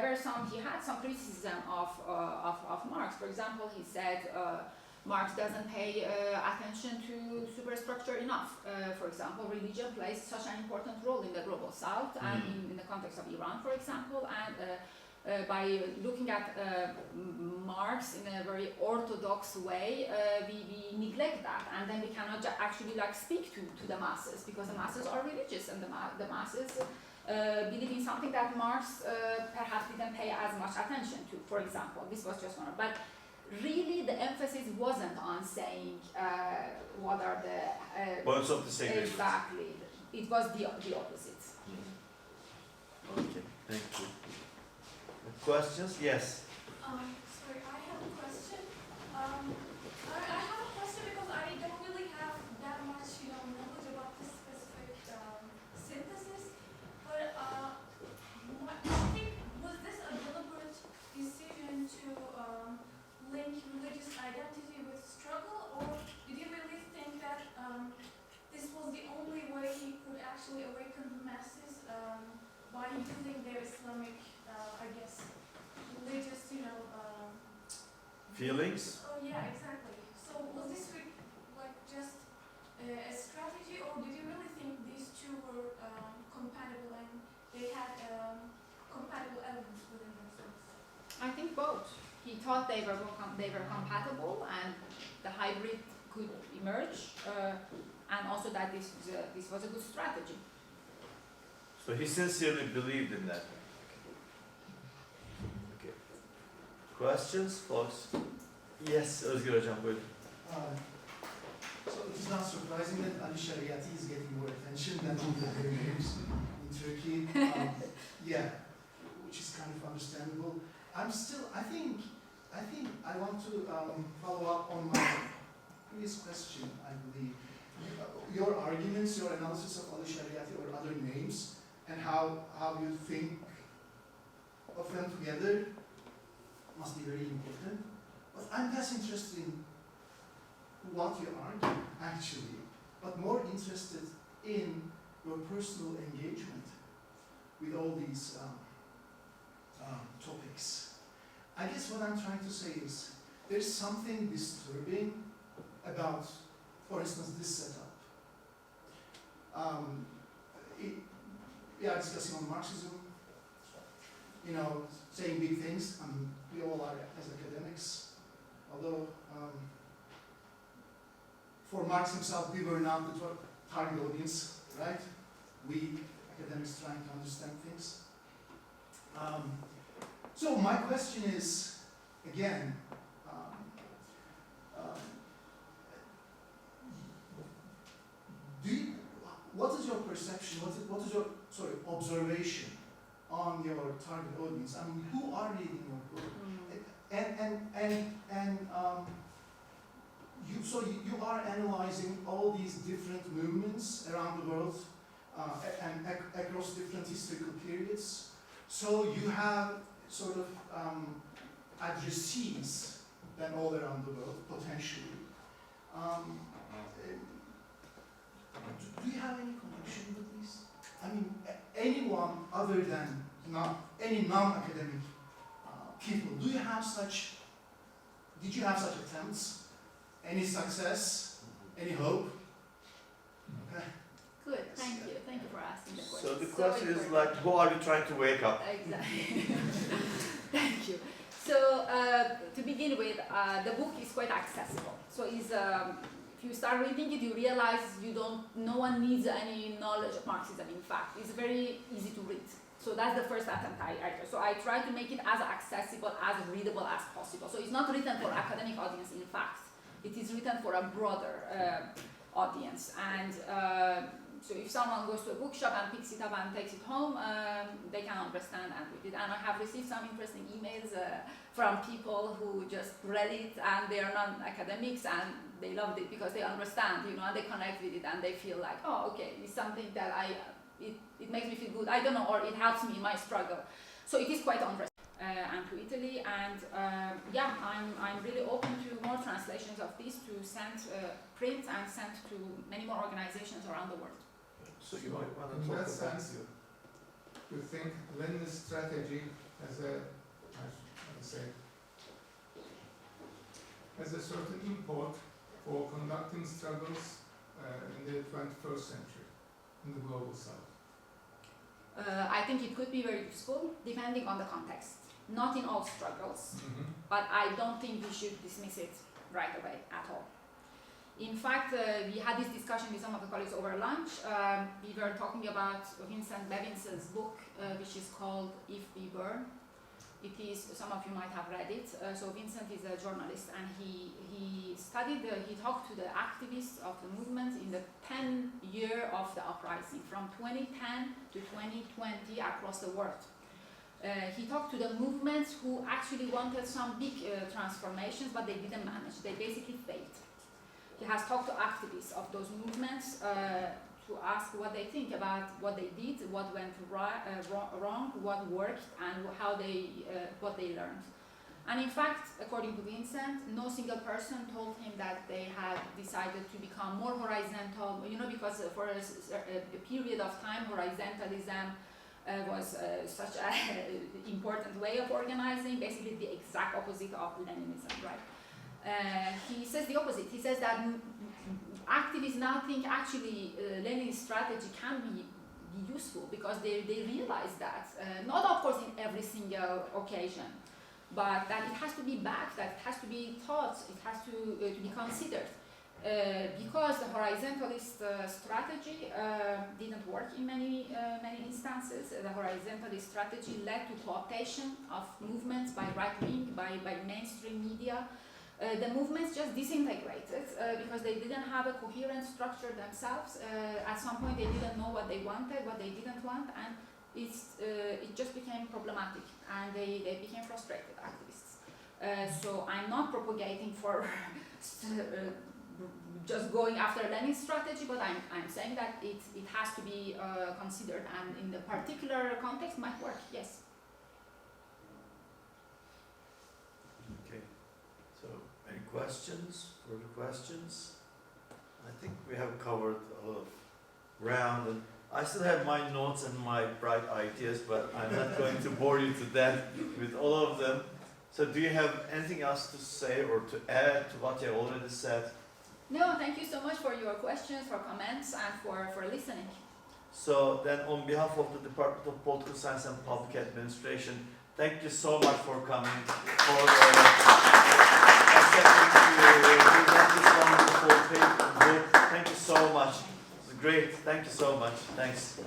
had some criticism of Marx. For example, he said Marx doesn't pay attention to superstructure enough. For example, religion plays such an important role in the global south and in the context of Iran, for example, and by looking at Marx in a very orthodox way, we neglect that, and then we cannot actually speak to the masses, because the masses are religious, and the masses believe in something that Marx perhaps didn't pay as much attention to, for example. This was just one of, but really the emphasis wasn't on saying what are the points of disagreement. Exactly. It was the opposite. Okay, thank you. Questions? Yes. Sorry, I have a question. feelings. Oh yeah, exactly. So was this like just a strategy, or did you really think these two were compatible and they had compatible elements within themselves? I think both. He thought they were compatible and the hybrid could emerge, and also that this was a good strategy. So he sincerely believed in that. Okay. Questions, folks? Yes, Özgür Hocam, buyurun. So it is not surprising that Ali Shariati is getting more attention than all the other names in Turkey. Yeah, which is kind of understandable. I think I want to follow up on my previous question, I believe. Your arguments, your analysis of Ali Shariati or other names, and how you think of them together must be very important. But I'm less interested in what you argue, actually, but more interested in your personal engagement with all these topics. I guess what I'm trying to say is there's something disturbing about, for instance, this setup. We are discussing on Marxism, you know, saying big things. I mean, we all are as academics, although for Marx himself, we were not the target audience, right? We academics trying to understand things. So my question is, again, what is your perception? What is your observation on your target audience? I mean, who are reading your book? You are analyzing all these different movements around the world and across different historical periods. So you have sort of addressees then all around the world, potentially. Do you have any connection with these? I mean, anyone other than any non-academic people, did you have such attempts? Any success? Any hope? Okay. Good, thank you for asking the question. So the question is important. like, who are you trying to wake up? Exactly. Thank you. So to begin with, the book is quite accessible. So if you start reading it, you realize no one needs any knowledge of Marxism. In fact, it's very easy to read. So that's the first attempt I did. So I try to make it as accessible, as readable as possible. So it's not written for academic audience. In fact, it is written for a broader audience. And so if someone goes to a bookshop and picks it up and takes it home, they can understand and read it. And I have received some interesting emails from people who just read it and they are non-academics and they loved it because they understand, and they connect with it and they feel like, oh, okay, it's something that it makes me feel good. I don't know, or it helps me in my struggle. So it is quite interesting. And to Italy, and yeah, I'm really open to more translations of this to send print and send to many more organizations around the world. So you might want to in talk that about sense, you think Lenin's strategy has a certain import for conducting struggles in the 21st century in the global south? I think it could be very useful depending on the context. Not in all struggles, but I don't think we should dismiss it right away at all. In fact, we had this discussion with some of the colleagues over lunch. We were talking about Vincent Levinson's book, which is called If We Burn. It is, some of you might have read it. So Vincent is a journalist and he talked to the activists of the movement in the 10 year of the uprising, from 2010 to 2020 across the world. He talked to the movements who actually wanted some big transformations, but they didn't manage. They basically failed. He has talked to activists of those movements to ask what they think about what they did, what went wrong, what worked, and what they learned. And in fact, according to Vincent, no single person told him that they had decided to become more horizontal, because for a period of time, horizontalism was such an important way of organizing, basically the exact opposite of Leninism, right? He says the opposite. He says that activists now think actually Lenin's strategy can be useful because they realize that, not of course in every single occasion, but that it has to be backed, that it has to be taught, it has to be considered. Because the horizontalist strategy didn't work in many instances. The horizontalist strategy led to cooptation of movements by right wing, by mainstream media. The movements just disintegrated because they didn't have a coherent structure themselves. At some point they didn't know what they wanted, what they didn't want, and it just became problematic, and they became frustrated activists. So I'm not propagating for just going after Lenin's strategy, but I'm saying that it has to be considered, and in the particular context might work, yes. Okay, so any questions, further questions? I think we have covered a lot of ground, and I still have my notes and my bright ideas, but I'm not going to bore you to death with all of them. So do you have anything else to say or to add to what you already said? No, thank you so much for your questions, for comments, and for listening. So then on behalf of the Department of Political Science and Public Administration, thank you so much for coming, for accepting to present this wonderful book. Thank you so much. It was great. Thank you so much. Thanks.